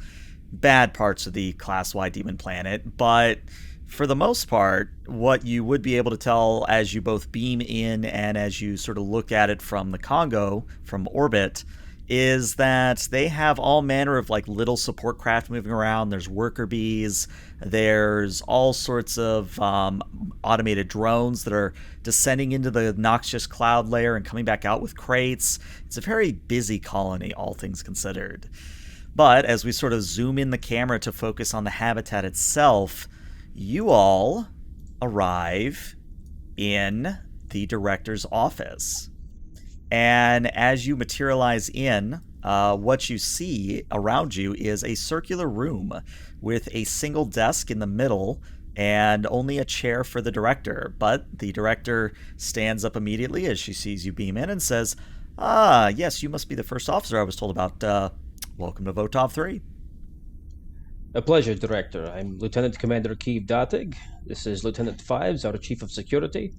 bad parts of the class-Y demon planet. But for the most part, what you would be able to tell as you both beam in and as you sort of look at it from the Kongo, from orbit, is that they have all manner of like little support craft moving around. There's worker bees. There's all sorts of automated drones that are descending into the noxious cloud layer and coming back out with crates. It's a very busy colony, all things considered. But as we sort of zoom in the camera to focus on the habitat itself, you all arrive in the director's office. And as you materialize in, what you see around you is a circular room with a single desk in the middle and only a chair for the director. But the director stands up immediately as she sees you beam in and says, "Ah, yes, you must be the first officer I was told about. Welcome to Votov III. A pleasure, Director. I'm Lieutenant Commander Keeve Datig. This is Lieutenant Fives, our Chief of Security,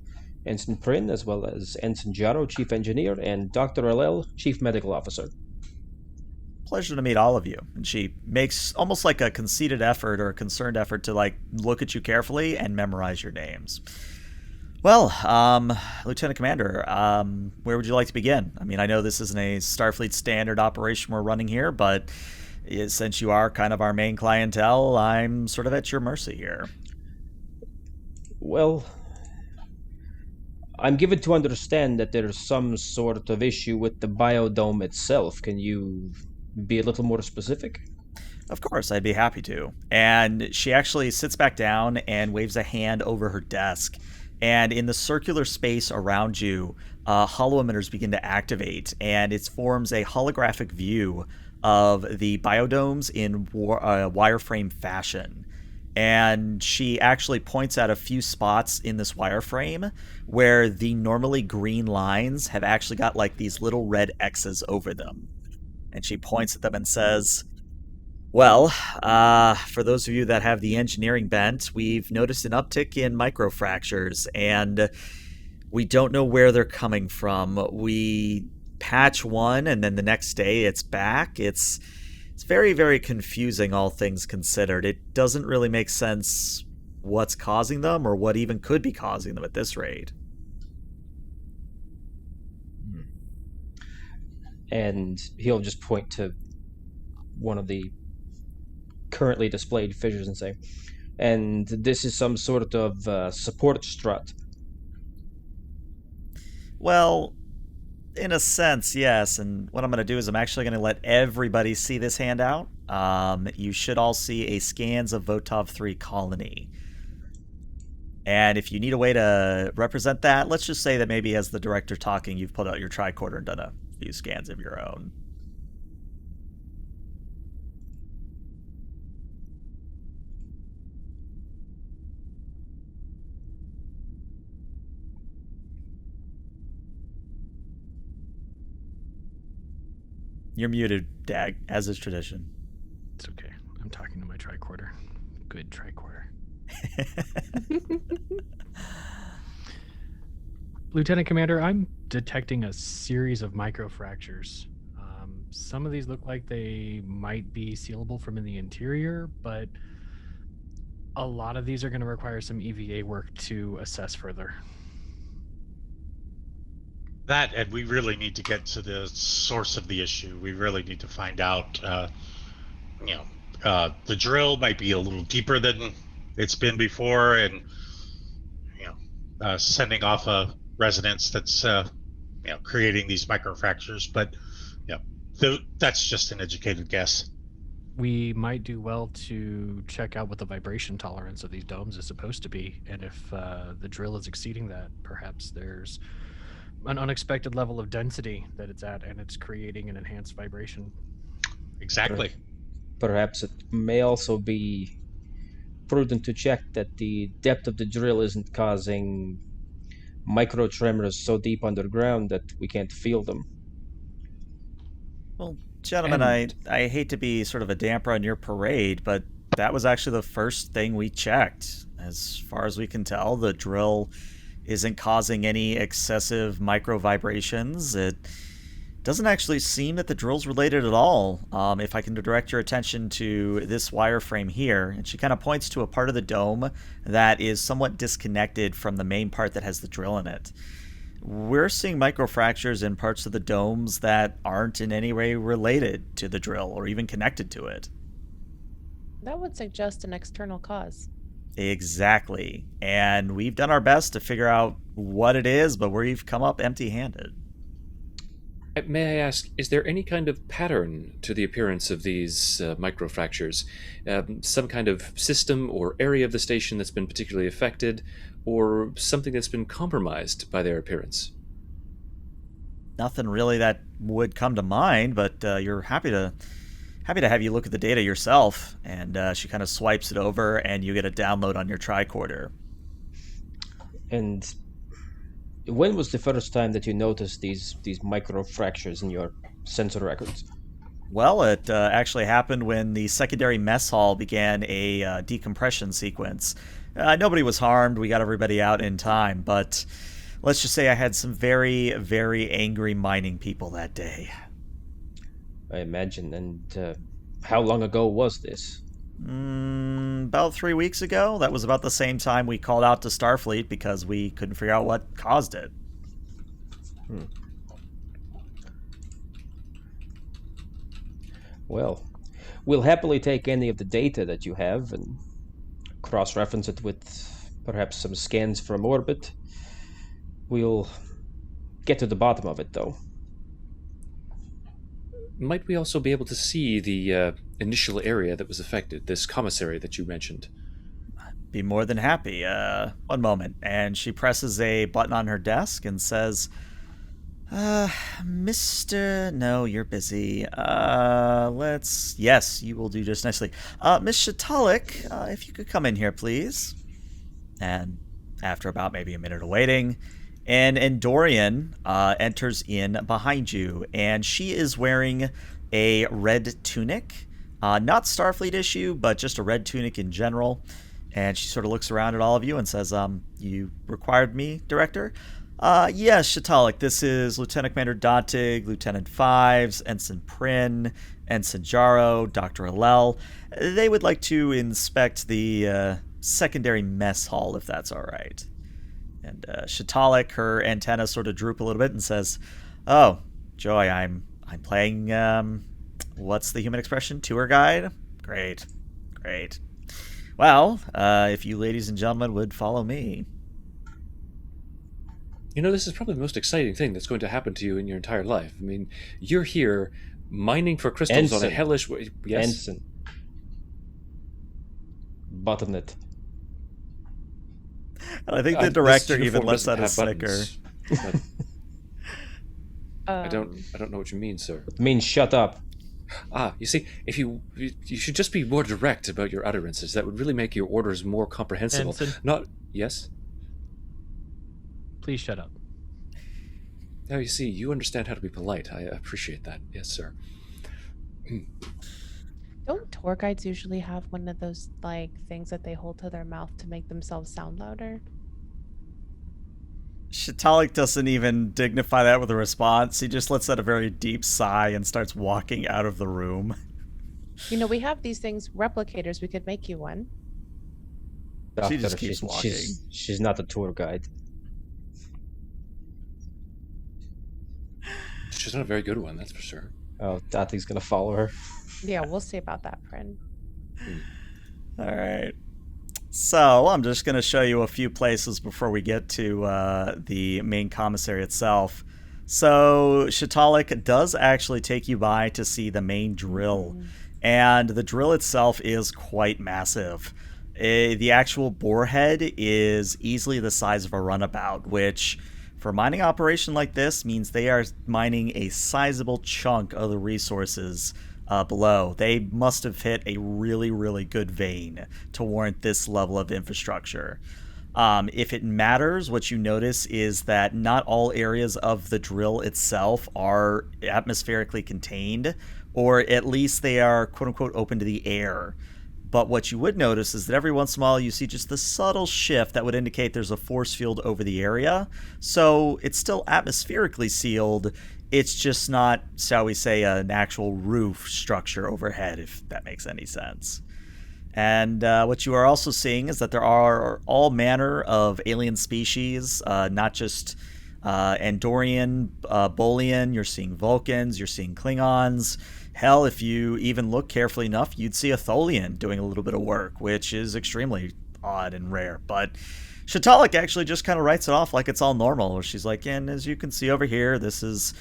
Ensign Prin, as well as Ensign Jaro, Chief Engineer, and Dr. Alel, Chief Medical Officer." Pleasure to meet all of you. And she makes almost like a conceited effort or a concerned effort to like look at you carefully and memorize your names. Well, Lieutenant Commander, where would you like to begin? I mean, I know this isn't a Starfleet standard operation we're running here, but since you are kind of our main clientele, I'm sort of at your mercy here. Well, I'm given to understand that there's some sort of issue with the biodome itself. Can you be a little more specific? Of course, I'd be happy to. And she actually sits back down and waves a hand over her desk. And in the circular space around you, holo emitters begin to activate, and it forms a holographic view of the biodomes in wireframe fashion. And she actually points out a few spots in this wireframe where the normally green lines have actually got like these little red X's over them. And she points at them and says, "Well, for those of you that have the engineering bent, we've noticed an uptick in microfractures, and we don't know where they're coming from. We patch one, and then the next day it's back. It's very, very confusing, all things considered. It doesn't really make sense what's causing them or what even could be causing them at this rate." And he'll just point to one of the currently displayed fissures and say, "And this is some sort of support strut." Well, in a sense, yes. And what I'm going to do is I'm actually going to let everybody see this handout. You should all see a scans of Votov III colony. And if you need a way to represent that, let's just say that maybe as the director talking, you've pulled out your tricorder and done a few scans of your own. You're muted, Dag, as is tradition. It's okay. I'm talking to my tricorder. Good tricorder. Lieutenant Commander, I'm detecting a series of microfractures. Some of these look like they might be sealable from in the interior, but a lot of these are going to require some EVA work to assess further. That, and we really need to get to the source of the issue. We really need to find out, the drill might be a little deeper than it's been before, and, sending off a resonance that's, creating these microfractures. But, that's just an educated guess. We might do well to check out what the vibration tolerance of these domes is supposed to be, and if the drill is exceeding that, perhaps there's an unexpected level of density that it's at, and it's creating an enhanced vibration. Exactly. Perhaps it may also be prudent to check that the depth of the drill isn't causing micro tremors so deep underground that we can't feel them. Well, gentlemen, And- I hate to be sort of a damper on your parade, but that was actually the first thing we checked. As far as we can tell, the drill isn't causing any excessive micro vibrations. It doesn't actually seem that the drill's related at all. If I can direct your attention to this wireframe here, and she kind of points to a part of the dome that is somewhat disconnected from the main part that has the drill in it. We're seeing microfractures in parts of the domes that aren't in any way related to the drill or even connected to it. That would suggest an external cause. Exactly. And we've done our best to figure out what it is, but we've come up empty-handed. May I ask, is there any kind of pattern to the appearance of these microfractures? Some kind of system or area of the station that's been particularly affected, or something that's been compromised by their appearance? Nothing really that would come to mind, but you're happy to have you look at the data yourself. And she kind of swipes it over, and you get a download on your tricorder. And when was the first time that you noticed these microfractures in your sensor records? Well, it actually happened when the secondary mess hall began a decompression sequence. Nobody was harmed. We got everybody out in time, but let's just say I had some very, very angry mining people that day. I imagine. And how long ago was this? About 3 weeks ago. That was about the same time we called out to Starfleet because we couldn't figure out what caused it. Well, we'll happily take any of the data that you have and cross-reference it with perhaps some scans from orbit. We'll get to the bottom of it, though. Might we also be able to see the initial area that was affected, this commissary that you mentioned? Be more than happy. One moment. And she presses a button on her desk and says, Mr. No, you're busy. Yes, you will do just nicely. Miss Shatalik, if you could come in here, please. And after about maybe a minute of waiting, an Endorian enters in behind you, and she is wearing a red tunic. Not Starfleet issue, but just a red tunic in general. And she sort of looks around at all of you and says, you required me, Director? Yes, Shatalik, this is Lieutenant Commander Dotig, Lieutenant Fives, Ensign Prin, Ensign Jaro, Dr. Alel. They would like to inspect the secondary mess hall, if that's all right. And Shatalik, her antenna sort of droop a little bit and says, "Oh, Joy, I'm playing, what's the human expression? Tour guide? Great. Well, if you ladies and gentlemen would follow me." You know, this is probably the most exciting thing that's going to happen to you in your entire life. I mean, you're here mining for crystals on a Ensign. hellish way. Yes. Ensign. Button it. And I think the This director even uniform lets out doesn't a have snicker. buttons. But Um, I don't know what you mean, sir. It means shut up. You see, if you should just be more direct about your utterances. That would really make your orders more comprehensible. Ensign? Not yes. Please shut up. Oh, you see, you understand how to be polite. I appreciate that. Yes, sir. Don't tour guides usually have one of those like things that they hold to their mouth to make themselves sound louder? Shatalik doesn't even dignify that with a response. He just lets out a very deep sigh and starts walking out of the room. You know, we have these things, replicators. We could make you one. She just Doctor, keeps walking. She's not a tour guide. She's not a very good one, that's for sure. Oh, Tati's gonna follow her. Yeah, we'll see about that, friend. All right. So I'm just going to show you a few places before we get to the main commissary itself. So Shatalik does actually take you by to see the main drill. And the drill itself is quite massive. The actual bore head is easily the size of a runabout, which For a mining operation like this, means they are mining a sizable chunk of the resources below. They must have hit a really, really good vein to warrant this level of infrastructure. If it matters, what you notice is that not all areas of the drill itself are atmospherically contained, or at least they are quote-unquote open to the air. But what you would notice is that every once in a while you see just the subtle shift that would indicate there's a force field over the area. So it's still atmospherically sealed. It's just not, shall we say, an actual roof structure overhead, if that makes any sense. And what you are also seeing is that there are all manner of alien species, not just Andorian, Bolian. You're seeing Vulcans, you're seeing Klingons. Hell, if you even look carefully enough, you'd see a Tholian doing a little bit of work, which is extremely odd and rare. But Shatalik actually just kind of writes it off like it's all normal, where she's like, and as you can see over here, this is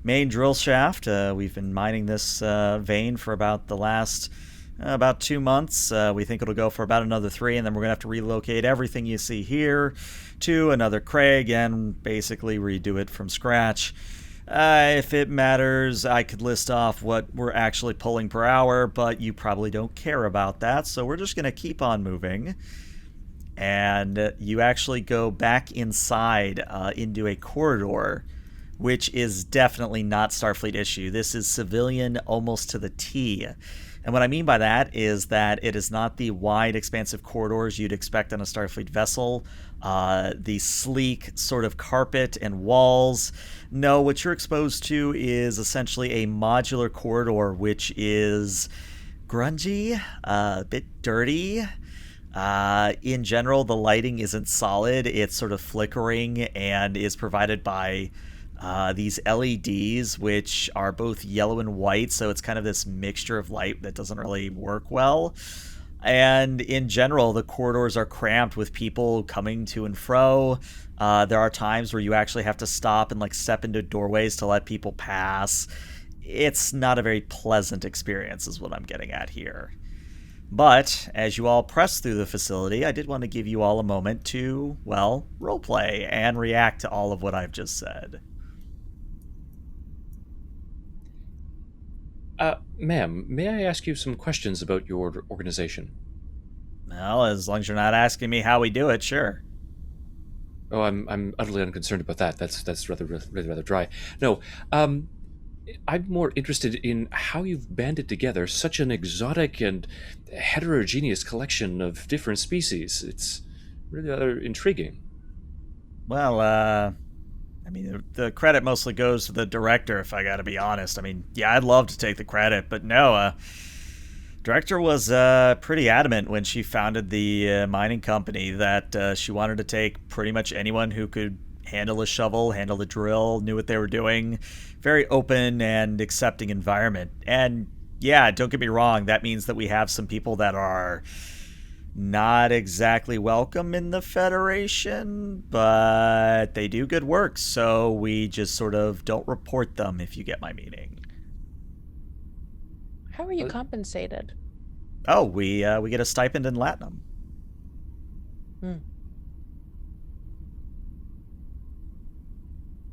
main drill shaft. We've been mining this vein for about the last about 2 months. We think it'll go for about another 3, and then we're going to have to relocate everything you see here to another Craig and basically redo it from scratch. If it matters, I could list off what we're actually pulling per hour, but you probably don't care about that, so we're just going to keep on moving. And you actually go back inside into a corridor, which is definitely not Starfleet issue. This is civilian almost to the T. And what I mean by that is that it is not the wide, expansive corridors you'd expect on a Starfleet vessel, the sleek sort of carpet and walls. No, what you're exposed to is essentially a modular corridor, which is grungy, a bit dirty. In general, the lighting isn't solid. It's sort of flickering and is provided by these LEDs, which are both yellow and white, so it's kind of this mixture of light that doesn't really work well. And in general, the corridors are cramped with people coming to and fro. There are times where you actually have to stop and like step into doorways to let people pass. It's not a very pleasant experience is what I'm getting at here. But as you all press through the facility, I did want to give you all a moment to, well, roleplay and react to all of what I've just said. Ma'am, may I ask you some questions about your organization? Well, as long as you're not asking me how we do it, sure. Oh, I'm utterly unconcerned about that. That's rather dry. No, I'm more interested in how you've banded together such an exotic and heterogeneous collection of different species. It's really rather intriguing. Well, I mean, the credit mostly goes to the director, if I gotta be honest. I mean, yeah, I'd love to take the credit, but no, director was pretty adamant when she founded the mining company that she wanted to take pretty much anyone who could handle a shovel, handle the drill, knew what they were doing. Very open and accepting environment. And yeah, don't get me wrong, that means that we have some people that are not exactly welcome in the Federation, but they do good work, so we just sort of don't report them, if you get my meaning. How are you compensated? Oh, we get a stipend in Latinum.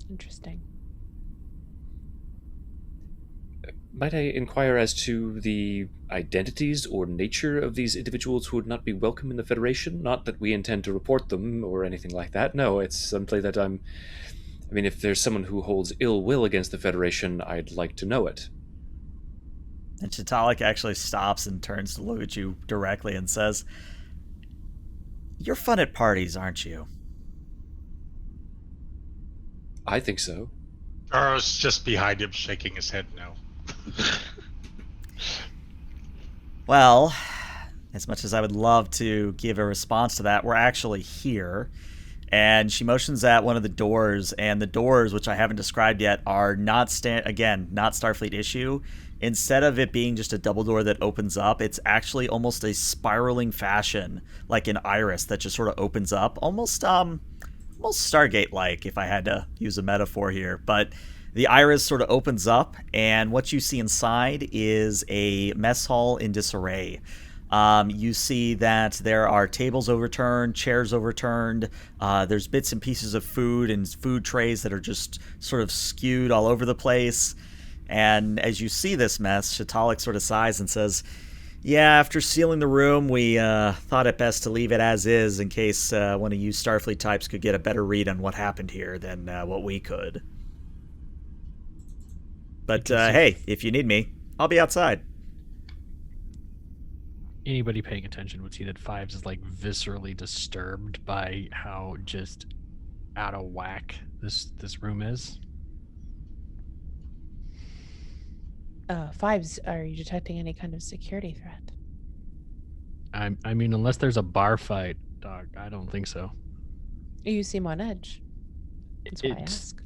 Interesting. Might I inquire as to the identities or nature of these individuals who would not be welcome in the Federation? Not that we intend to report them or anything like that. No, it's simply that I mean, if there's someone who holds ill will against the Federation, I'd like to know it. And Chitalik actually stops and turns to look at you directly and says, "You're fun at parties, aren't you?" I think so. Burroughs just behind him, shaking his head no. Well, as much as I would love to give a response to that, we're actually here. And she motions at one of the doors, and the doors, which I haven't described yet, are not not Starfleet issue. Instead of it being just a double door that opens up, it's actually almost a spiraling fashion, like an iris that just sort of opens up, almost Stargate-like, if I had to use a metaphor here. But the iris sort of opens up, and what you see inside is a mess hall in disarray. You see that there are tables overturned, chairs overturned. There's bits and pieces of food and food trays that are just sort of skewed all over the place. And as you see this mess, Shatalik sort of sighs and says, yeah, after sealing the room, we thought it best to leave it as is in case one of you Starfleet types could get a better read on what happened here than what we could. But hey, if you need me, I'll be outside. Anybody paying attention would see that Fives is like viscerally disturbed by how just out of whack this room is. Fives, are you detecting any kind of security threat? I mean, unless there's a bar fight, dog, I don't think so. You seem on edge. That's why I ask.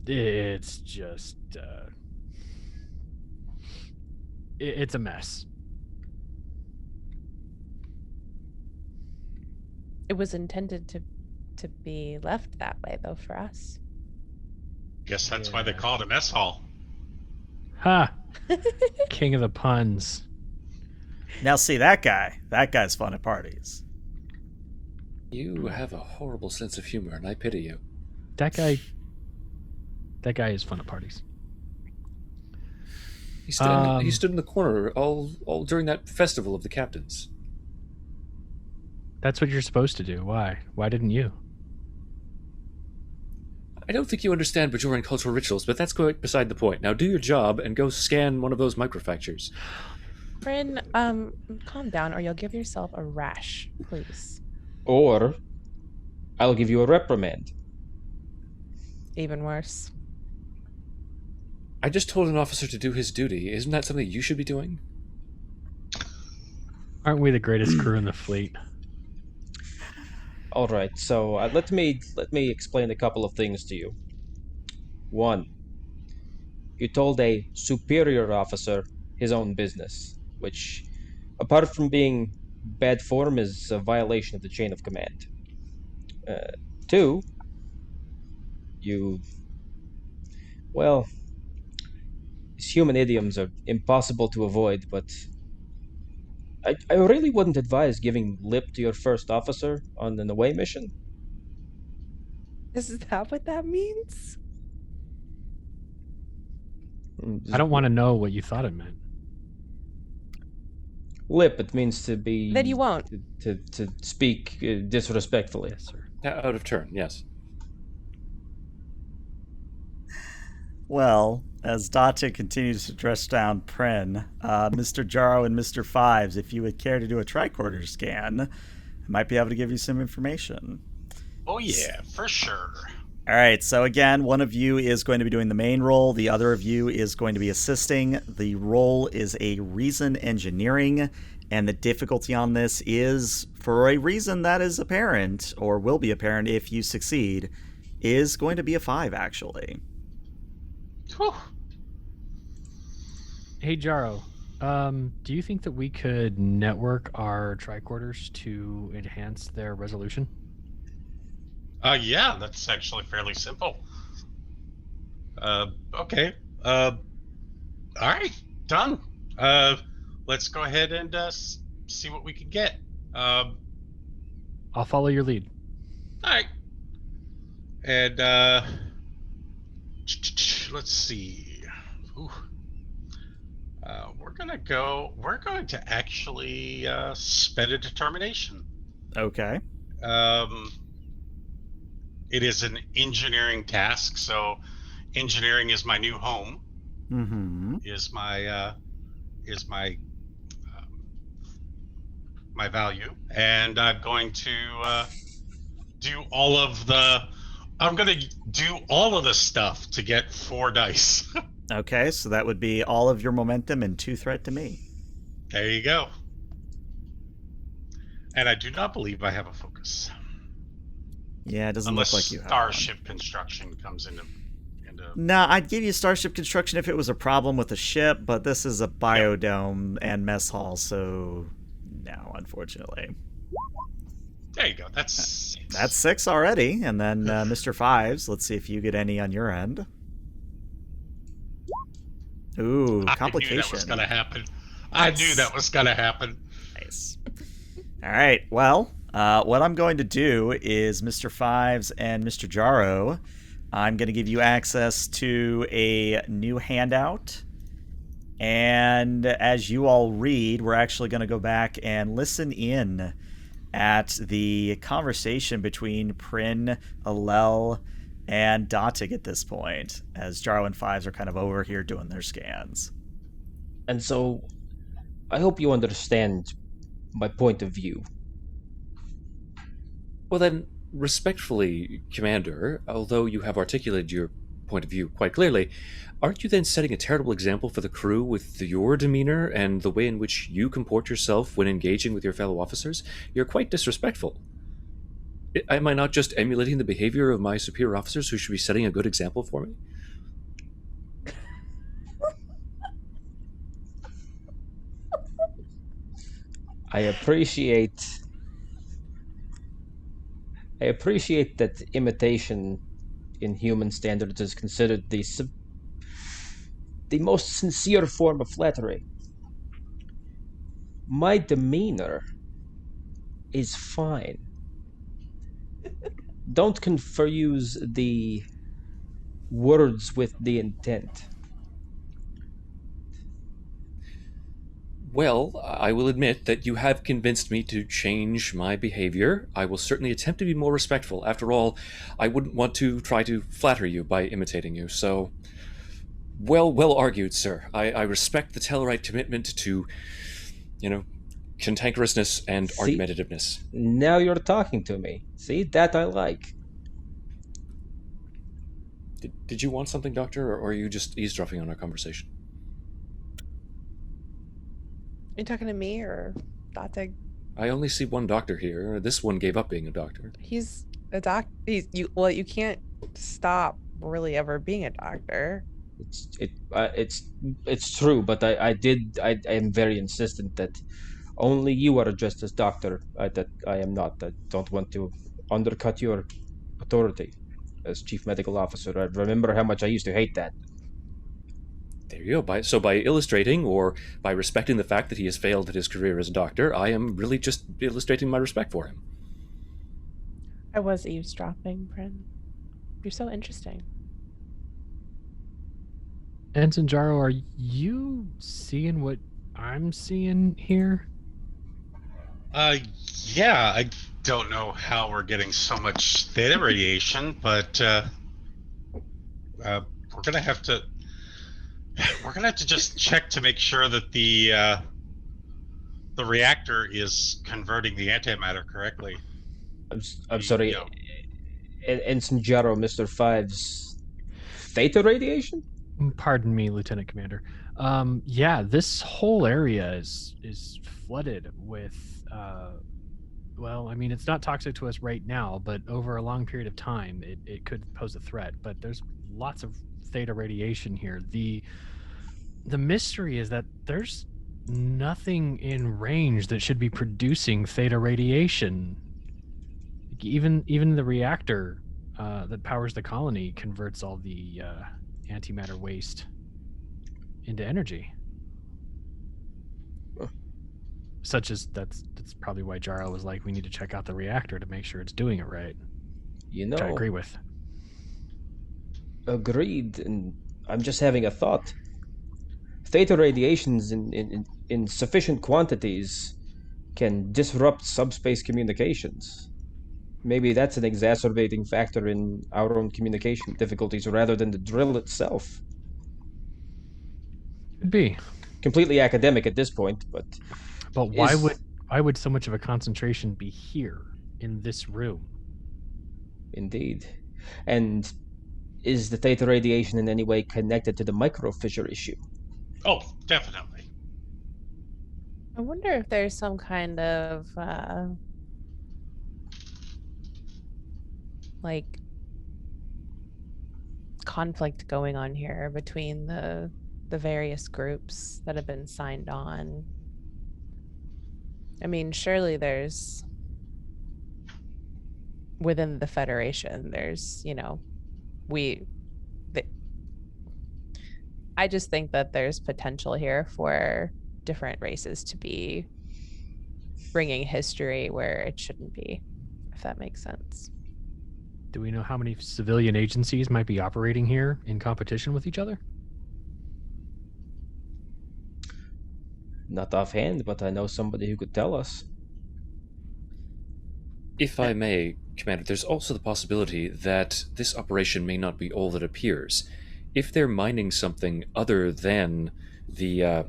It's just it's a mess. It was intended to be left that way, though, for us. Guess that's why they call it a mess hall. Ha! King of the puns. Now see, that guy's fun at parties. You have a horrible sense of humor, and I pity you. That guy is fun at parties. He stood in the corner all during that festival of the captains. That's what you're supposed to do. Why? Why didn't you? I don't think you understand Bajoran cultural rituals, but that's quite beside the point. Now do your job and go scan one of those microfractures. Bryn, calm down or you'll give yourself a rash, please. Or I'll give you a reprimand. Even worse. I just told an officer to do his duty. Isn't that something you should be doing? Aren't we the greatest crew in the fleet? All right, so let me explain a couple of things to you. One, you told a superior officer his own business, which, apart from being bad form, is a violation of the chain of command. Two, well, these human idioms are impossible to avoid, but I really wouldn't advise giving lip to your first officer on an away mission. Is that what that means? I don't want to know what you thought it meant. Lip, it means to be... Then you won't. To speak disrespectfully. Yes, sir. Out of turn, yes. Well, as Date continues to dress down Pren, Mr. Jarrow and Mr. Fives, if you would care to do a tricorder scan, I might be able to give you some information. Oh yeah, for sure. All right, so again, one of you is going to be doing the main role. The other of you is going to be assisting. The role is a reason engineering, and the difficulty on this is, for a reason that is apparent, or will be apparent if you succeed, is going to be a 5, actually. Whew. Hey, Jarrow, do you think that we could network our tricorders to enhance their resolution? Yeah, that's actually fairly simple. Okay. All right, done. Let's go ahead and see what we can get. I'll follow your lead. All right. And let's see. Ooh. We're going to actually spend a determination. Okay. It is an engineering task, so engineering is my new home. Mm-hmm. Is my my value, and I'm going to do all of the. I'm going to do all of the stuff to get 4 dice. Okay, so that would be all of your momentum and 2 threat to me. There you go. And I do not believe I have a focus. Yeah, it doesn't Unless look like you have starship construction comes into. No, I'd give you starship construction if it was a problem with the ship, but this is a biodome and mess hall, so no, unfortunately. There you go. That's 6. That's 6 already, and then Mr. Fives, let's see if you get any on your end. Ooh, complication. I knew that was gonna happen. I knew that was gonna happen. Nice. All right. Well, what I'm going to do is Mr. Fives and Mr. Jaro, I'm going to give you access to a new handout. And as you all read, we're actually going to go back and listen in at the conversation between Prin, Alel, and Datig at this point, as Jaro and Fives are kind of over here doing their scans. And so, I hope you understand my point of view. Well then, respectfully, Commander, although you have articulated your point of view quite clearly, aren't you then setting a terrible example for the crew with your demeanor and the way in which you comport yourself when engaging with your fellow officers? You're quite disrespectful. Am I not just emulating the behavior of my superior officers who should be setting a good example for me? I appreciate that imitation in human standards is considered the most sincere form of flattery. My demeanor is fine. Don't confuse the words with the intent. Well, I will admit that you have convinced me to change my behavior. I will certainly attempt to be more respectful. After all, I wouldn't want to try to flatter you by imitating you, so... Well argued, sir. I respect the Tellarite commitment to, cantankerousness and argumentativeness. Now you're talking to me. See, that I like. Did you want something, Doctor, or are you just eavesdropping on our conversation? Are you talking to me or Datig? I only see one doctor here. This one gave up being a doctor. He's a doctor. You can't stop really ever being a doctor. It's true, but I am very insistent that only you are addressed as doctor. That I am not. I don't want to undercut your authority as chief medical officer. I remember how much I used to hate that. There you go. So by illustrating or by respecting the fact that he has failed at his career as a doctor, I am really just illustrating my respect for him. I was eavesdropping, Prin. You're so interesting. Ensign Jaro, are you seeing what I'm seeing here? Yeah, I don't know how we're getting so much theta radiation, but we're gonna have to just check to make sure that the reactor is converting the antimatter correctly. I'm sorry, Ensign Jaro, Mr. Fives, theta radiation? Pardon me, Lieutenant Commander. Yeah, this whole area is flooded with. Well, I mean, it's not toxic to us right now, but over a long period of time, it could pose a threat. But there's lots of theta radiation here. The mystery is that there's nothing in range that should be producing theta radiation. Even the reactor that powers the colony converts all the antimatter waste into energy. Such as that's probably why Jaro was like, we need to check out the reactor to make sure it's doing it right. Which I agree with. Agreed, and I'm just having a thought. Theta radiations in sufficient quantities can disrupt subspace communications. Maybe that's an exacerbating factor in our own communication difficulties rather than the drill itself. Could be. Completely academic at this point, but why would so much of a concentration be here in this room? Indeed. And is the theta radiation in any way connected to the microfissure issue? Oh, definitely. I wonder if there's some kind of like conflict going on here between the various groups that have been signed on. I mean, surely there's within the Federation, there's, I just think that there's potential here for different races to be bringing history where it shouldn't be, if that makes sense. Do we know how many civilian agencies might be operating here in competition with each other? Not offhand, but I know somebody who could tell us. If I may, Commander, there's also the possibility that this operation may not be all that appears. If they're mining something other than the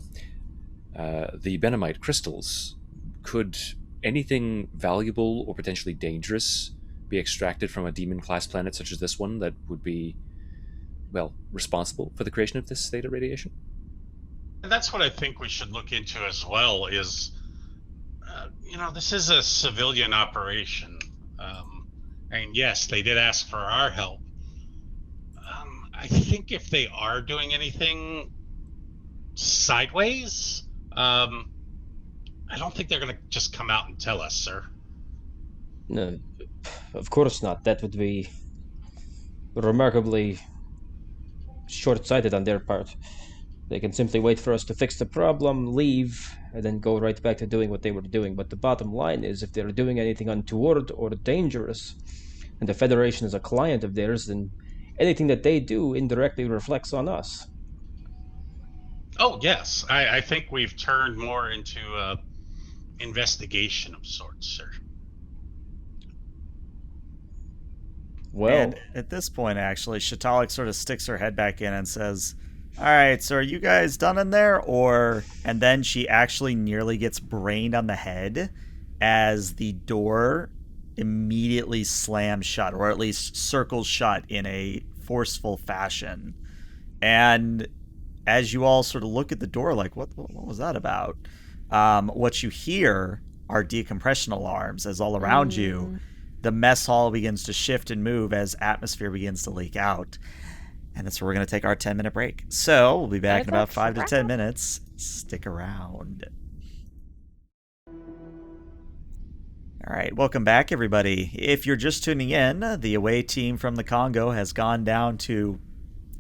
benamite crystals, could anything valuable or potentially dangerous be extracted from a demon-class planet such as this one that would be, well, responsible for the creation of this theta radiation? And that's what I think we should look into as well is, this is a civilian operation. And yes, they did ask for our help. I think if they are doing anything sideways, I don't think they're going to just come out and tell us, sir. No, of course not. That would be remarkably short-sighted on their part. They can simply wait for us to fix the problem, leave, and then go right back to doing what they were doing. But the bottom line is, if they're doing anything untoward or dangerous, and the Federation is a client of theirs, then anything that they do indirectly reflects on us. Oh, yes. I think we've turned more into a investigation of sorts, sir. Well, And at this point, actually, Shatalik sort of sticks her head back in and says, "All right, so are you guys done in there?" And then she actually nearly gets brained on the head as the door immediately slams shut, or at least circles shut in a forceful fashion. And as you all sort of look at the door, like, what was that about? What you hear are decompression alarms as all around you, the mess hall begins to shift and move as atmosphere begins to leak out. And that's where we're going to take our 10-minute break. So we'll be back in about 5 to 10 minutes. Stick around. All right, welcome back, everybody. If you're just tuning in, the away team from the Congo has gone down to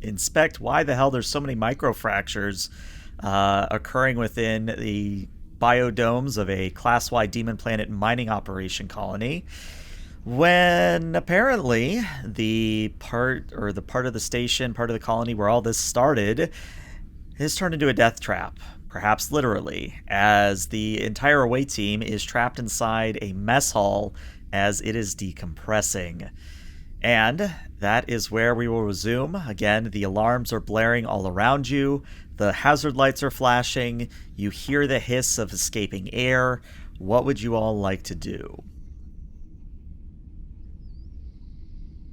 inspect why the hell there's so many microfractures occurring within the biodomes of a class-wide demon planet mining operation colony, when apparently the part of the station, part of the colony where all this started, is turned into a death trap, perhaps literally, as the entire away team is trapped inside a mess hall as it is decompressing. And that is where we will resume. Again, the alarms are blaring all around you. The hazard lights are flashing. You hear the hiss of escaping air. What would you all like to do?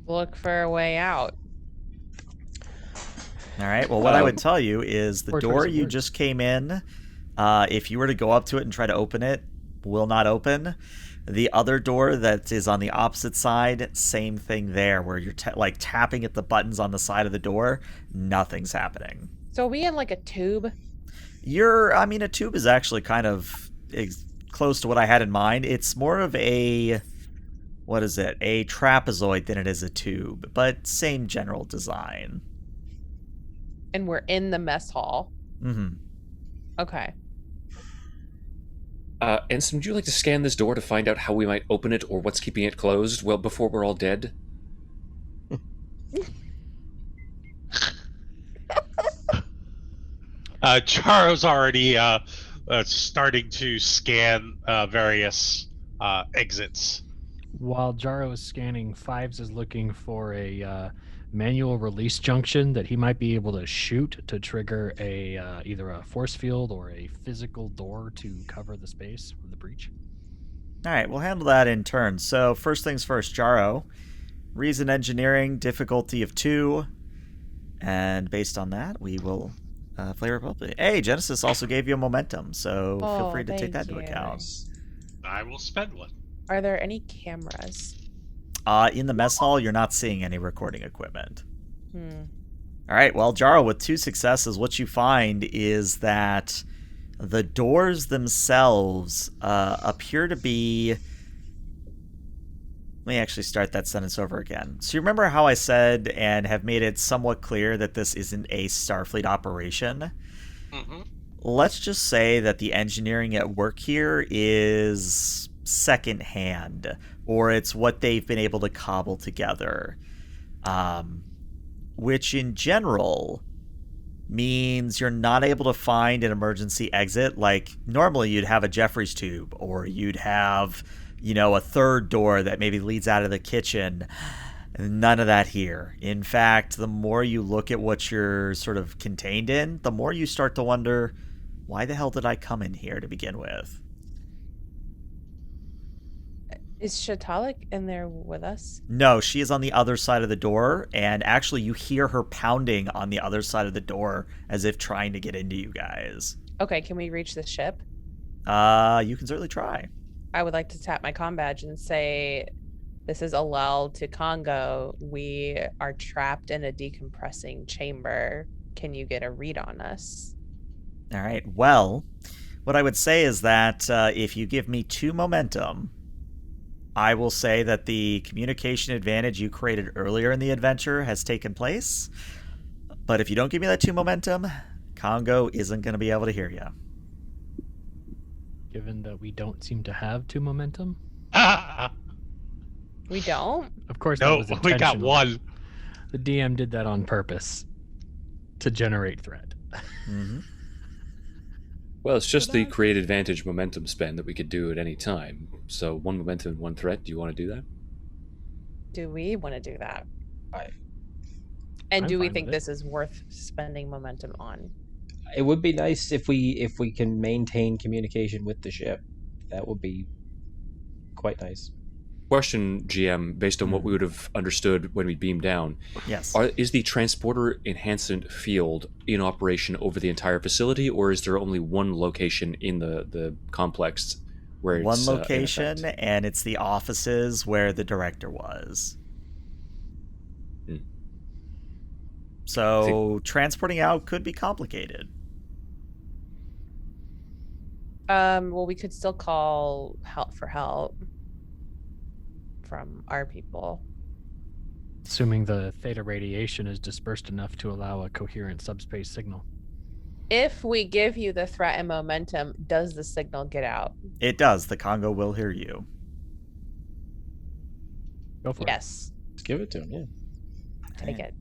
Look for a way out. All right. Well, what I would tell you is the Or door towards the you word. just came in, if you were to go up to it and try to open it, will not open. The other door that is on the opposite side, same thing there, where you're tapping at the buttons on the side of the door, nothing's happening. So are we in like a tube? A tube is actually kind of close to what I had in mind. It's more of a trapezoid than it is a tube, but same general design. And we're in the mess hall. Mm-hmm. Okay. Ensign, would you like to scan this door to find out how we might open it or what's keeping it closed? Well, before we're all dead? Charo's already starting to scan various exits. While Jaro is scanning, Fives is looking for a manual release junction that he might be able to shoot to trigger either a force field or a physical door to cover the space of the breach. All right, we'll handle that in turn. So first things first, Jaro. Reason engineering, difficulty of 2. And based on that, we will play Republic. Hey, Genesis also gave you a momentum, so feel free to take that into account. I will spend one. Are there any cameras? In the mess hall, you're not seeing any recording equipment. All right, well, Jaro, with 2 successes, what you find is that the doors themselves appear to be... Let me actually start that sentence over again. So you remember how I said and have made it somewhat clear that this isn't a Starfleet operation? Mm-hmm. let's just say that the engineering at work here is secondhand, or it's what they've been able to cobble together, which in general means you're not able to find an emergency exit. Like normally you'd have a Jeffries tube, or you'd have, a third door that maybe leads out of the kitchen. None of that here. In fact, the more you look at what you're sort of contained in, the more you start to wonder, why the hell did I come in here to begin with? Is Shatalik in there with us? No, she is on the other side of the door, and actually you hear her pounding on the other side of the door as if trying to get into you guys. Okay, can we reach the ship? You can certainly try. I would like to tap my comm badge and say, this is Alel to Congo. We are trapped in a decompressing chamber. Can you get a read on us? All right. Well, what I would say is that if you give me 2 momentum, I will say that the communication advantage you created earlier in the adventure has taken place. But if you don't give me that 2 momentum, Congo isn't going to be able to hear you. Given that we don't seem to have 2 momentum. We don't? Of course, that No, was we got intentional. 1. The DM did that on purpose to generate threat. Mm-hmm. Well, it's just the create advantage momentum spend that we could do at any time. So 1 momentum and 1 threat. Do you want to do that? Do we want to do that? I- And I'm do we fine think with it. this is worth spending momentum on? It would be nice if we can maintain communication with the ship. That would be quite nice. Question, GM, based on what we would have understood when we beamed down. Yes. Is the transporter enhancement field in operation over the entire facility, or is there only one location in the complex where it's One in location, effect? and it's the offices where the director was. Hmm. So transporting out could be complicated. Well, we could still call for help from our people. Assuming the theta radiation is dispersed enough to allow a coherent subspace signal. If we give you the threat and momentum, does the signal get out? It does. The Congo will hear you. Go for Yes. Let's give it to him, yeah. Take it.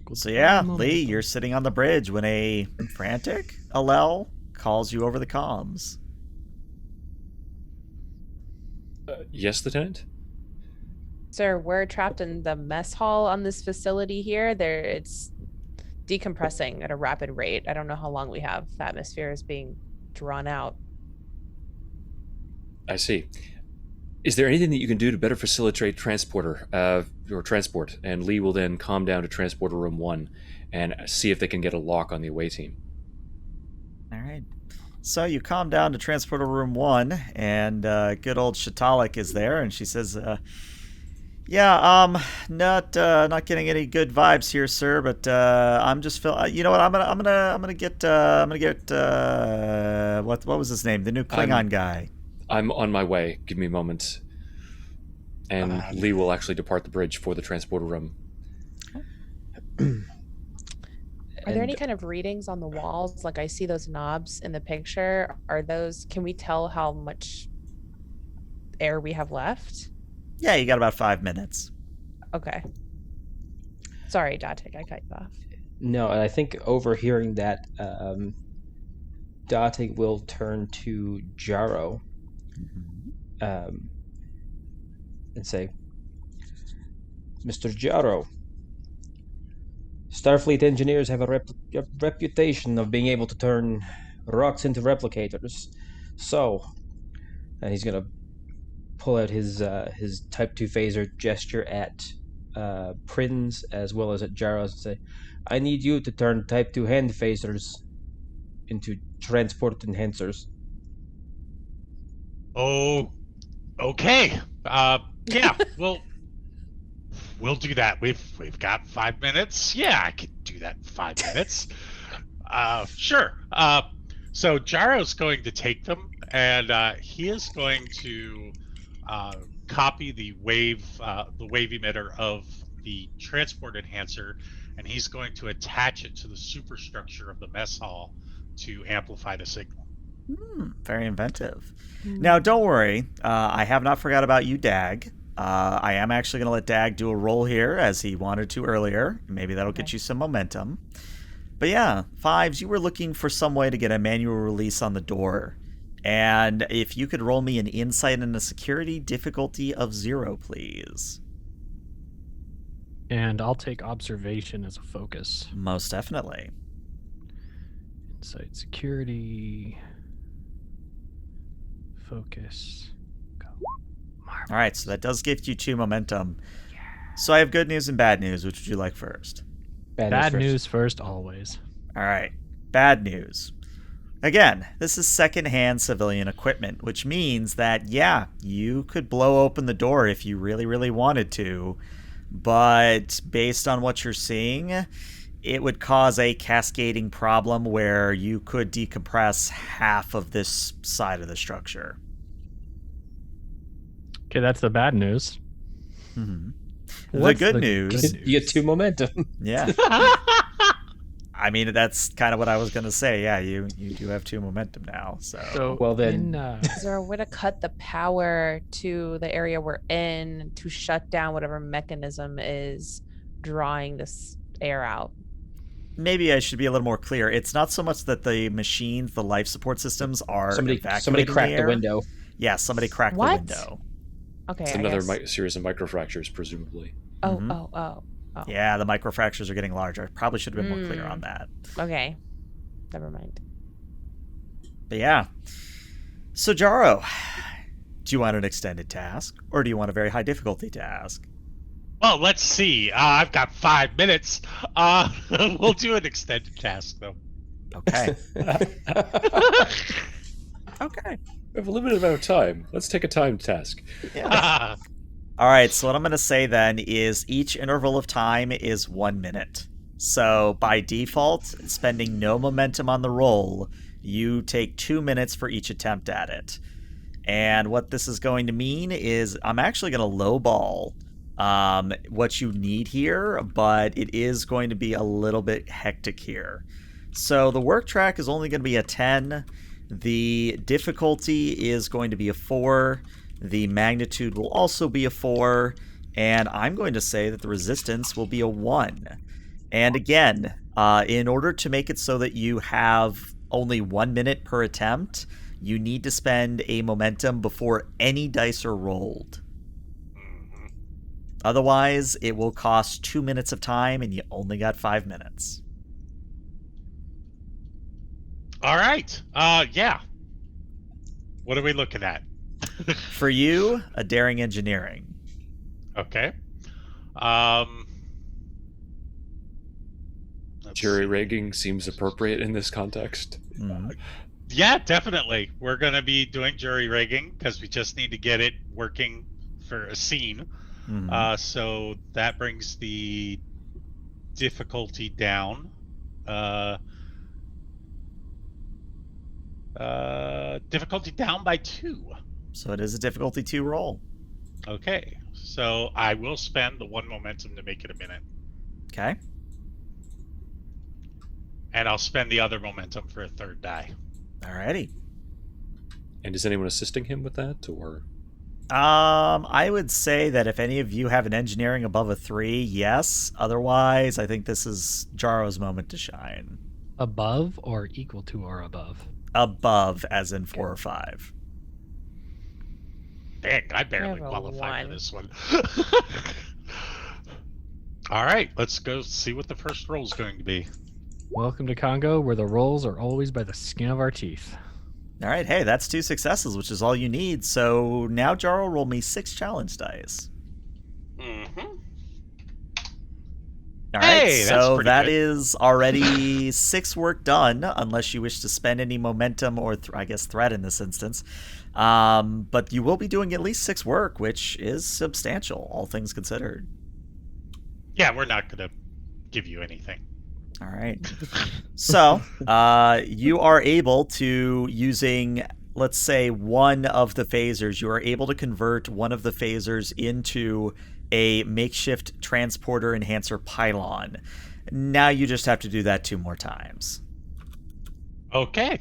it. So yeah, Lee, you're sitting on the bridge when a frantic Alel calls you over the comms. Yes, Lieutenant? Sir, we're trapped in the mess hall on this facility here. It's decompressing at a rapid rate. I don't know how long we have. The atmosphere is being drawn out. I see. Is there anything that you can do to better facilitate transport? And Lee will then calm down to transporter room 1 and see if they can get a lock on the away team. All right. So you calm down to transporter room 1, and good old Shatalik is there, and she says, not getting any good vibes here, sir. But I'm just you know what? I'm gonna get what was his name? The new Klingon guy. I'm on my way. Give me a moment. And Lee will actually depart the bridge for the transporter room. Are there any kind of readings on the walls? Like I see those knobs in the picture. Can we tell how much air we have left? Yeah, you got about 5 minutes. Okay. Sorry, Datic, I cut you off. No, and I think overhearing that, Datig will turn to Jaro and say, Mr. Jaro, Starfleet engineers have a reputation of being able to turn rocks into replicators. So, and he's going to pull out his Type 2 phaser, gesture at Prinz as well as at Jaro and say, I need you to turn Type 2 hand phasers into transport enhancers. Oh, okay. Yeah, we'll do that. We've got 5 minutes. Yeah, I could do that in 5 minutes. Sure. So Jaro's going to take them, and he is going to copy the wave emitter of the transport enhancer, and he's going to attach it to the superstructure of the mess hall to amplify the signal. Very inventive. Now, don't worry. I have not forgot about you, Dag. I am actually going to let Dag do a roll here, as he wanted to earlier. Maybe that'll get you some momentum. But yeah, Fives, you were looking for some way to get a manual release on the door. And if you could roll me an insight and a security difficulty of 0, please. And I'll take observation as a focus. Most definitely. Insight, security, focus. Go. All right, so that does give you 2 momentum. So I have good news and bad news. Which would you like first? Bad news first, always. All right, bad news. Again, this is secondhand civilian equipment, which means that, yeah, you could blow open the door if you really, really wanted to, but based on what you're seeing, it would cause a cascading problem where you could decompress half of this side of the structure. Okay, that's the bad news. The What's good the news... good You get 2 momentum. Yeah. I mean, that's kind of what I was going to say. Yeah, you do have 2 momentum now. So Well, then- Is there a way to cut the power to the area we're in to shut down whatever mechanism is drawing this air out? maybe I should be a little more clear. It's not so much that the machines, the life support systems are Somebody evacuating cracked the air. window. Yeah, somebody cracked What? the window. Okay. It's I another guess. series of microfractures, presumably. Oh, Mhm. oh. Yeah, the microfractures are getting larger. Probably should have been more clear on that. Okay. Never mind. But yeah. So Jaro, do you want an extended task, or do you want a very high difficulty task? Well, let's see. I've got 5 minutes. We'll do an extended task, though. Okay. Okay. We have a limited amount of time. Let's take a timed task. Yeah. All right, so what I'm going to say then is each interval of time is 1 minute. So by default, spending no momentum on the roll, you take 2 minutes for each attempt at it. And what this is going to mean is I'm actually going to lowball what you need here, but it is going to be a little bit hectic here. So the work track is only going to be a 10. The difficulty is going to be a 4. The magnitude will also be a 4. And I'm going to say that the resistance will be a 1. And again, in order to make it so that you have only 1 minute per attempt, you need to spend a momentum before any dice are rolled. Otherwise, it will cost 2 minutes of time and you only got 5 minutes. All right. Yeah. What are we looking at? For you, a daring engineering. Okay. Let's Jury see. rigging seems appropriate in this context. Mhm. Yeah, definitely. We're going to be doing jury rigging because we just need to get it working for a scene. Mhm. So that brings the difficulty down. Difficulty down by 2. So it is a difficulty 2 roll. Okay. So I will spend the 1 momentum to make it a minute. Okay. And I'll spend the other momentum for a 3rd die. Alrighty. And is anyone assisting him with that, or? I would say that if any of you have an engineering above a 3, yes. Otherwise, I think this is Jaro's moment to shine. Above or equal to or above? Above, as in 4 or 5. Dang, I barely have a qualify for 1. this one. All right, let's go see what the first roll is going to be. Welcome to Congo, where the rolls are always by the skin of our teeth. All right, hey, that's 2 successes, which is all you need. So now Jaro, roll me 6 challenge dice. Mm-hmm. All right, Hey, that's so pretty that good. is already 6 work done, unless you wish to spend any momentum or, I guess, threat in this instance. But you will be doing at least 6 work, which is substantial, all things considered. Yeah, we're not going to give you anything. All right. So, you are able to, using, let's say, one of the phasers, you are able to convert one of the phasers into a makeshift transporter enhancer pylon. Now you just have to do that 2 more times. Okay.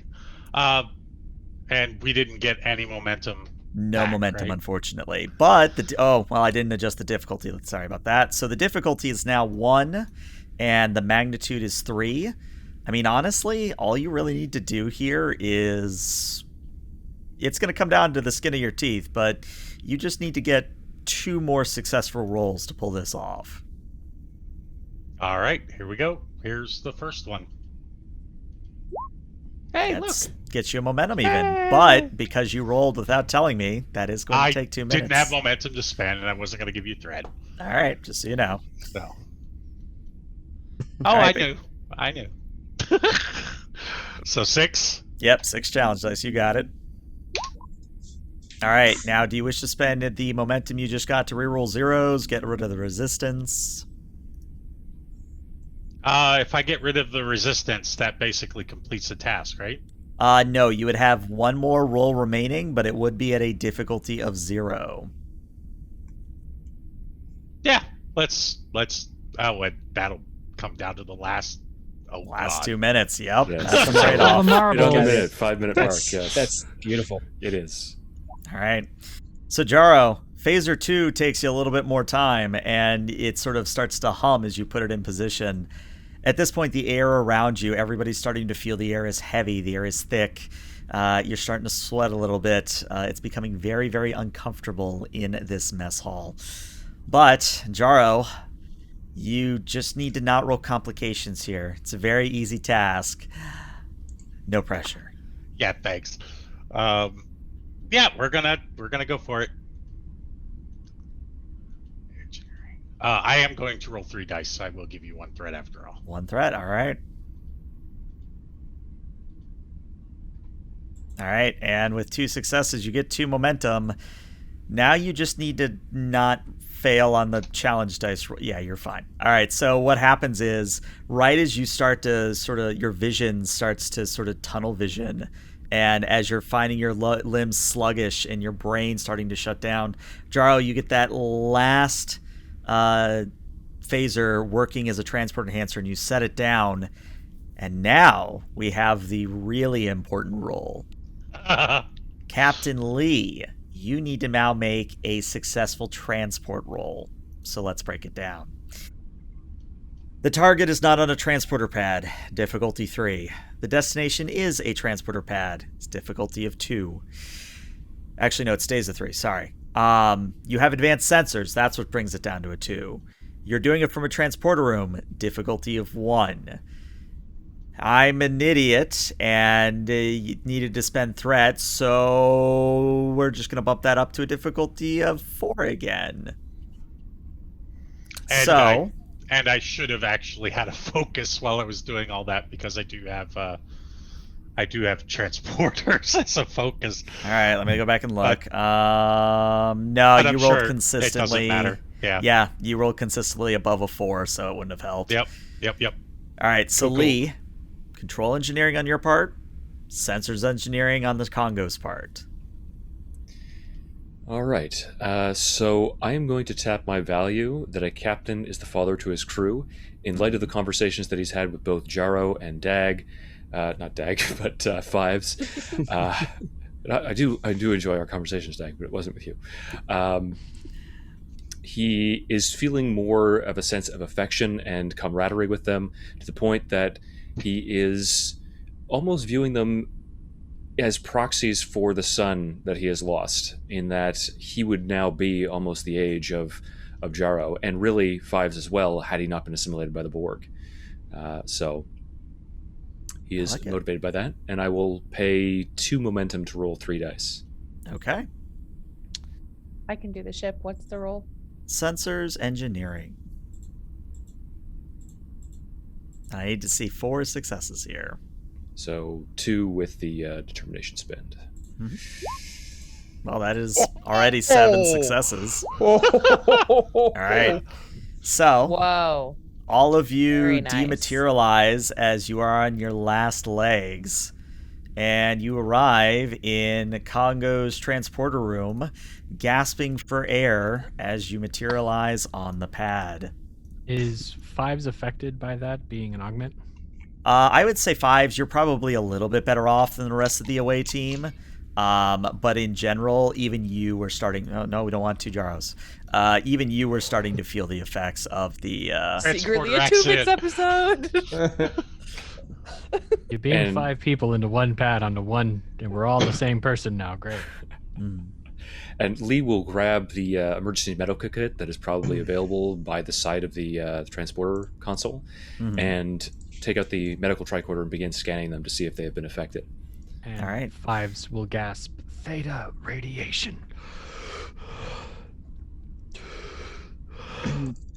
And we didn't get any momentum. No back, momentum, right? unfortunately. But I didn't adjust the difficulty. Sorry about that. So the difficulty is now 1, and the magnitude is 3. I mean, honestly, all you really need to do here is it's going to come down to the skin of your teeth, but you just need to get 2 more successful rolls to pull this off. All right, here we go. Here's the first one. Hey, That look. gets you a momentum even. But because you rolled without telling me, that is going to take 2 minutes. I didn't have momentum to spend, and I wasn't going to give you thread. All right, just so you know. So. All right, I knew. So 6. Yep, 6 challenge dice. You got it. All right, now do you wish to spend the momentum you just got to reroll zeros, get rid of the resistance? If I get rid of the resistance, that basically completes the task, right? No, you would have 1 more roll remaining, but it would be at a difficulty of 0. Yeah, let's. That'll come down to the last. Last 2 minutes. Yep, Yeah. that's the trade-off. It only minute, 5-minute mark. Yes, That's beautiful. it is. All right. So, Jaro, Phaser 2 takes you a little bit more time, and it sort of starts to hum as you put it in position. At this point, the air around you, everybody's starting to feel the air is heavy, the air is thick. You're starting to sweat a little bit. It's becoming very, very uncomfortable in this mess hall. But, Jaro, you just need to not roll complications here. It's a very easy task. No pressure. Yeah, thanks. Yeah, we're gonna go for it. I am going to roll 3 dice, so I will give you 1 thread after all. 1 threat, all right. All right, and with 2 successes, you get 2 momentum. Now you just need to not fail on the challenge dice. Yeah, you're fine. All right, so what happens is, right as you start to your vision starts to sort of tunnel vision, and as you're finding your limbs sluggish and your brain starting to shut down, Jaro, you get that last phaser working as a transport enhancer, and you set it down, and now we have the really important roll. Captain Lee, you need to now make a successful transport roll. So let's break it down. The target is not on a transporter pad, difficulty 3. The destination is a transporter pad, it's difficulty of 2. Actually, no, it stays a 3, sorry. You have advanced sensors, that's what brings it down to a 2. You're doing it from a transporter room, difficulty of 1. I'm an idiot, and needed to spend threats, so we're just going to bump that up to a difficulty of 4 again. And I should have actually had a focus while I was doing all that, because I do have transporters as a focus. All right, let me go back and look. No, you rolled consistently. It doesn't matter. Yeah, you rolled consistently above a 4, so it wouldn't have helped. Yep. All right, so Cool. Lee, control engineering on your part, sensors engineering on the Kongo's part. All right. So I am going to tap my value that a captain is the father to his crew in light of the conversations that he's had with both Jaro and Dag. Not Dag, but Fives. I do enjoy our conversations, Dag, but it wasn't with you. He is feeling more of a sense of affection and camaraderie with them, to the point that he is almost viewing them as proxies for the son that he has lost, in that he would now be almost the age of Jaro, and really Fives as well, had he not been assimilated by the Borg. So he is motivated by that, and I will pay 2 momentum to roll 3 dice. Okay. I can do the ship. What's the roll? Sensors engineering. I need to see 4 successes here. So 2 with the determination spend. Mm-hmm. Well, that is already 7 successes. All right. So, Whoa. all of you Very nice. dematerialize as you are on your last legs, and you arrive in Kongo's transporter room, gasping for air as you materialize on the pad. Is Fives affected by that being an augment? I would say fives. You're probably a little bit better off than the rest of the away team. But in general, even you were starting. Oh, no, we don't want two Jaros. Even you were starting to feel the effects of the. Secretly a Transporter 2 bits episode. You beamed And- 5 people into one pad onto one, and we're all the same person now. Great. And Lee will grab the emergency medical kit that is probably available by the side of the transporter console, Mhm. and take out the medical tricorder and begin scanning them to see if they have been affected. And All right. 5s will gasp, theta radiation.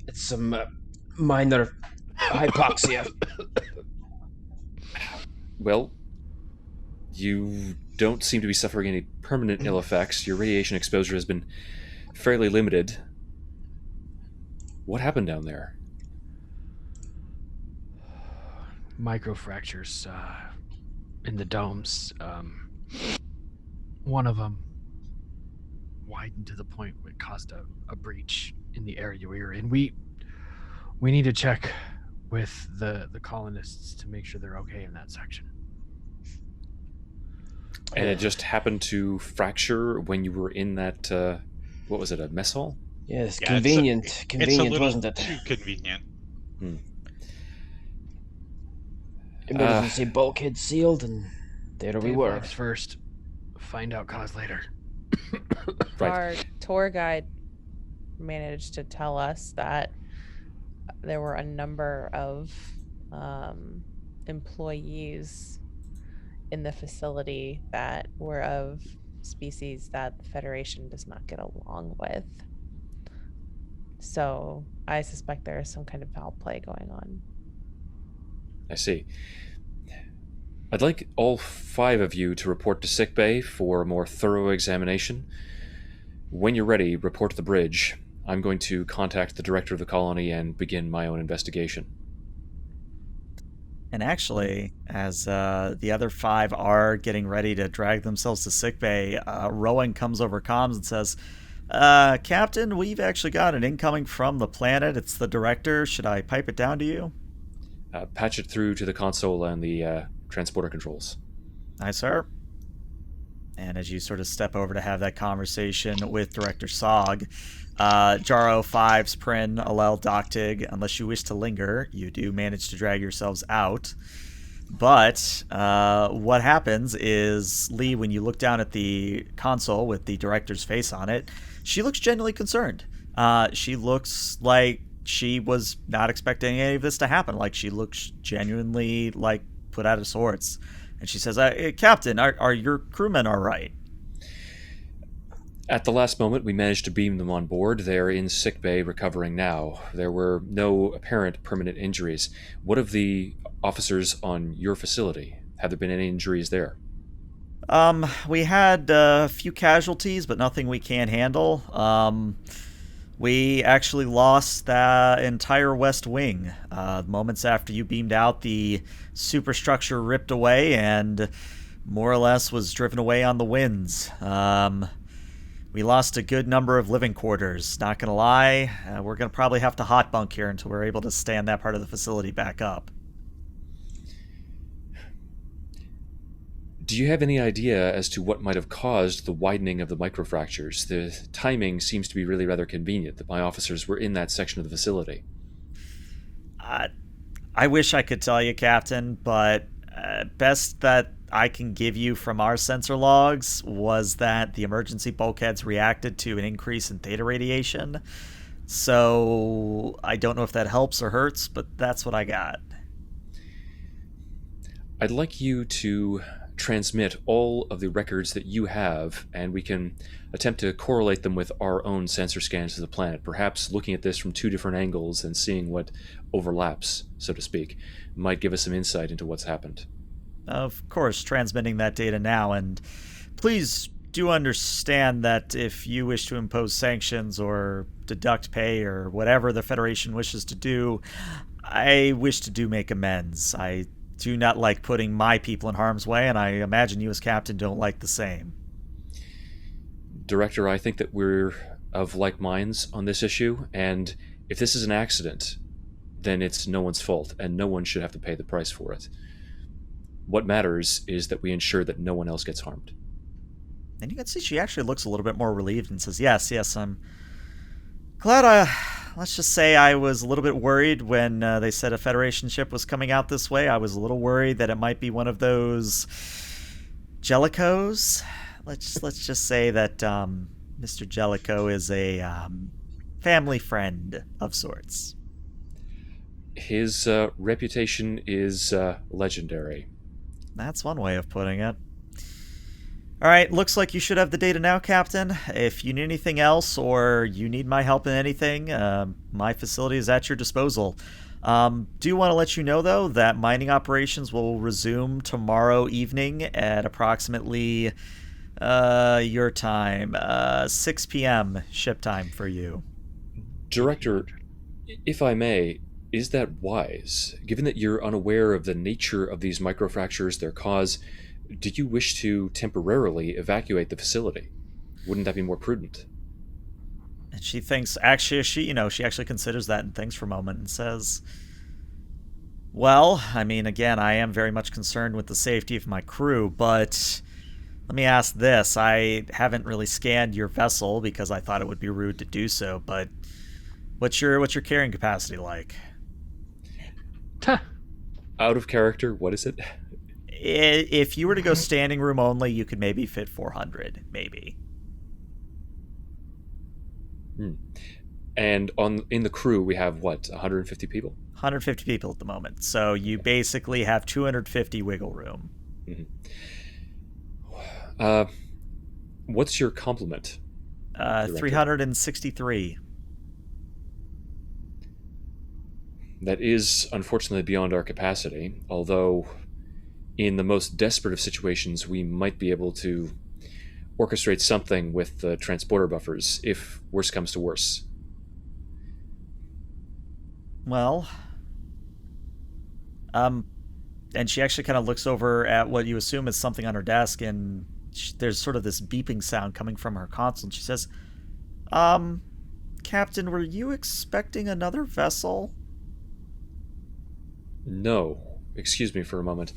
It's some minor hypoxia. Well, you don't seem to be suffering any permanent ill effects. Your radiation exposure has been fairly limited. What happened down there? Microfractures in the domes. One of them widened to the point where it caused a breach in the area we were in. We need to check with the colonists to make sure they're okay in that section. And it just happened to fracture when you were in that, what was it, a mess hall? Yes, Yeah, convenient. it's a Convenient, little wasn't it? too convenient. Emergency bulkhead sealed, and there we Dave were. lives first. Find out cause later. Right. Our tour guide managed to tell us that there were a number of employees in the facility that were of species that the Federation does not get along with. So I suspect there is some kind of foul play going on. I see. I'd like all 5 of you to report to sickbay for a more thorough examination. When you're ready, report to the bridge. I'm going to contact the director of the colony and begin my own investigation. And actually, as the other 5 are getting ready to drag themselves to sickbay, Rowan comes over comms and says, Captain, we've actually got an incoming from the planet. It's the director. Should I pipe it down to you? Patch it through to the console and the transporter controls. Aye, sir. And as you sort of step over to have that conversation with Director Sog, Jaro, Fives, Prin, Alel, Doctig, unless you wish to linger, you do manage to drag yourselves out. But what happens is, Lee, when you look down at the console with the director's face on it, she looks genuinely concerned. She looks like she was not expecting any of this to happen. Like, she looks genuinely, like, put out of sorts. And she says, Captain, are your crewmen all right? At the last moment, we managed to beam them on board. They're in sickbay recovering now. There were no apparent permanent injuries. What of the officers on your facility? Have there been any injuries there? We had a few casualties, but nothing we can't handle. We actually lost the entire west wing. Moments after you beamed out, the superstructure ripped away and more or less was driven away on the winds. We lost a good number of living quarters. Not gonna lie, we're gonna probably have to hot bunk here until we're able to stand that part of the facility back up. Do you have any idea as to what might have caused the widening of the microfractures? The timing seems to be really rather convenient that my officers were in that section of the facility. I wish I could tell you, Captain, but best that I can give you from our sensor logs was that the emergency bulkheads reacted to an increase in theta radiation. So I don't know if that helps or hurts, but that's what I got. I'd like you to transmit all of the records that you have, and we can attempt to correlate them with our own sensor scans of the planet, perhaps looking at this from 2 different angles and seeing what overlaps, so to speak, might give us some insight into what's happened. Of course, transmitting that data now, and please do understand that if you wish to impose sanctions or deduct pay or whatever the Federation wishes to do, I wish to do make amends. I do not like putting my people in harm's way, and I imagine you as captain don't like the same. Director, I think that we're of like minds on this issue, and if this is an accident, then it's no one's fault, and no one should have to pay the price for it. What matters is that we ensure that no one else gets harmed. And you can see she actually looks a little bit more relieved and says, yes, I'm glad let's just say I was a little bit worried when they said a Federation ship was coming out this way. I was a little worried that it might be one of those Jellicos. Let's just say that Mr. Jellico is a family friend of sorts. His reputation is legendary. That's one way of putting it. All right, looks like you should have the data now, Captain. If you need anything else or you need my help in anything, my facility is at your disposal. Do want to let you know, though, that mining operations will resume tomorrow evening at approximately your time, 6 p.m. ship time for you. Director, if I may, is that wise? Given that you're unaware of the nature of these microfractures, their cause, do you wish to temporarily evacuate the facility? Wouldn't that be more prudent? And she thinks, actually, she actually considers that and thinks for a moment and says, well, I mean, again, I am very much concerned with the safety of my crew, but let me ask this. I haven't really scanned your vessel because I thought it would be rude to do so, but what's your carrying capacity like? Out of character, what is it? If you were to go standing room only, you could maybe fit 400, maybe. And in the crew, we have, what, 150 people? 150 people at the moment. So you basically have 250 wiggle room. Mm-hmm. What's your complement? 363. That is, unfortunately, beyond our capacity, although in the most desperate of situations, we might be able to orchestrate something with the transporter buffers, if worse comes to worse. Well, and she actually kind of looks over at what you assume is something on her desk, and there's sort of this beeping sound coming from her console, and she says, Captain, were you expecting another vessel? No. Excuse me for a moment.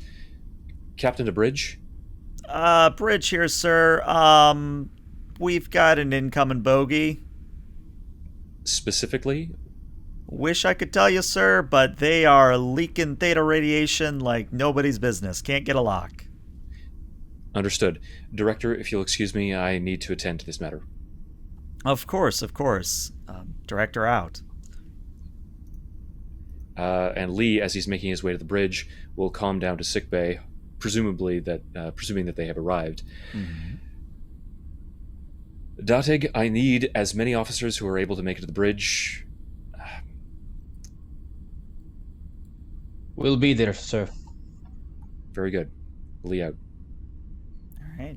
Captain to Bridge? Bridge here, sir. We've got an incoming bogey. Specifically? Wish I could tell you, sir, but they are leaking theta radiation like nobody's business. Can't get a lock. Understood. Director, if you'll excuse me, I need to attend to this matter. Of course. Director out. And Lee, as he's making his way to the bridge, will calm down to sickbay, presuming that they have arrived. Mm-hmm. Datig, I need as many officers who are able to make it to the bridge. We'll be there, sir. Very good. Lee out. All right.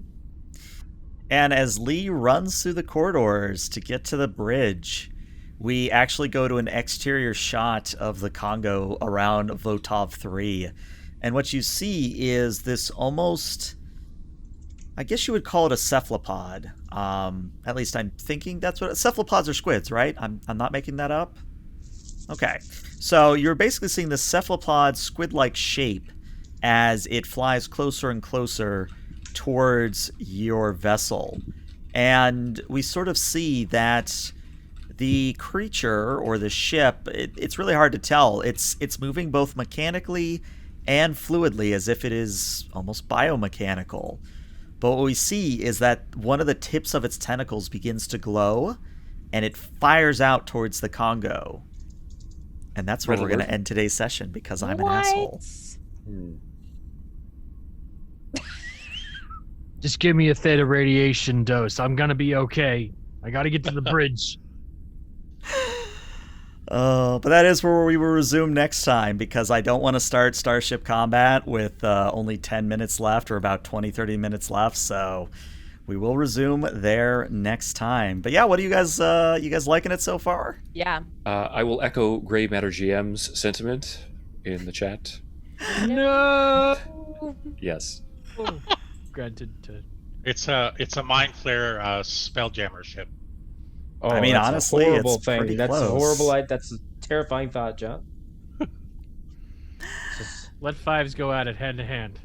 And as Lee runs through the corridors to get to the bridge, we actually go to an exterior shot of the Kongo around Votov III. And what you see is this almost, I guess you would call it a cephalopod. At least I'm thinking that's what cephalopods are. Squids, right? I'm not making that up. Okay. So you're basically seeing this cephalopod squid-like shape as it flies closer and closer towards your vessel. And we sort of see that the creature or the ship, it's really hard to tell. It's moving both mechanically and fluidly as if it is almost biomechanical. But what we see is that one of the tips of its tentacles begins to glow and it fires out towards the Kongo. And that's where we're going to end today's session because I'm an asshole. Just give me a theta radiation dose. I'm going to be okay. I got to get to the bridge. But that is where we will resume next time because I don't want to start Starship Combat with only 10 minutes left or about 20-30 minutes left. So we will resume there next time. But yeah, what are you guys liking it so far? Yeah. I will echo Grey Matter GM's sentiment in the chat. No. Yes. Oh, granted to. It's a mind flare spelljammer ship. Oh, I mean, that's honestly, a horrible it's thing. pretty That's close. horrible. That's a terrifying thought, John. Let fives go at it hand to hand.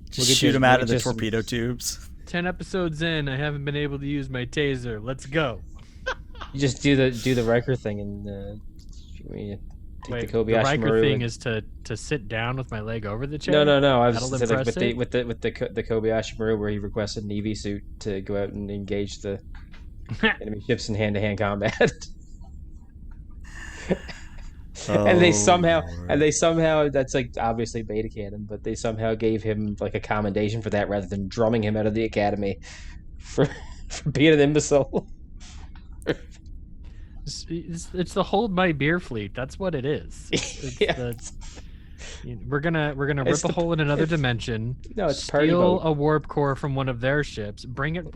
Just shoot him out of the torpedo tubes. 10 episodes in, I haven't been able to use my taser. Let's go. You just do the Riker thing and take the Kobayashi the Riker Maru thing and... is to sit down with my leg over the chair? No. I was That'll just saying, like, impress with the Kobayashi Maru, where he requested an EV suit to go out and engage the enemy ships in hand-to-hand combat. And they somehow that's like obviously beta canon, but they somehow gave him like a commendation for that rather than drumming him out of the academy for being an imbecile. It's the hold my beer fleet. That's what it is. We're gonna rip a hole in another dimension. No, it's steal a warp core from one of their ships. Bring it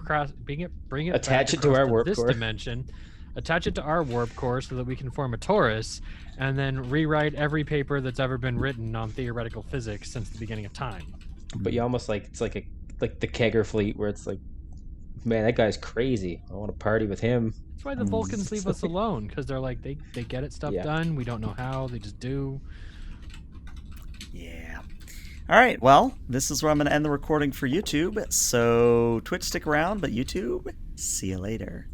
attach it to our warp core. Dimension. Attach it to our warp core so that we can form a torus, and then rewrite every paper that's ever been written on theoretical physics since the beginning of time. But you almost it's like the Kegger fleet, where it's like, man, that guy's crazy. I want to party with him. That's why the Vulcans leave us alone, because they're like they get stuff done. We don't know how. They just do. Yeah. All right. Well, this is where I'm going to end the recording for YouTube. So Twitch, stick around, but YouTube, see you later.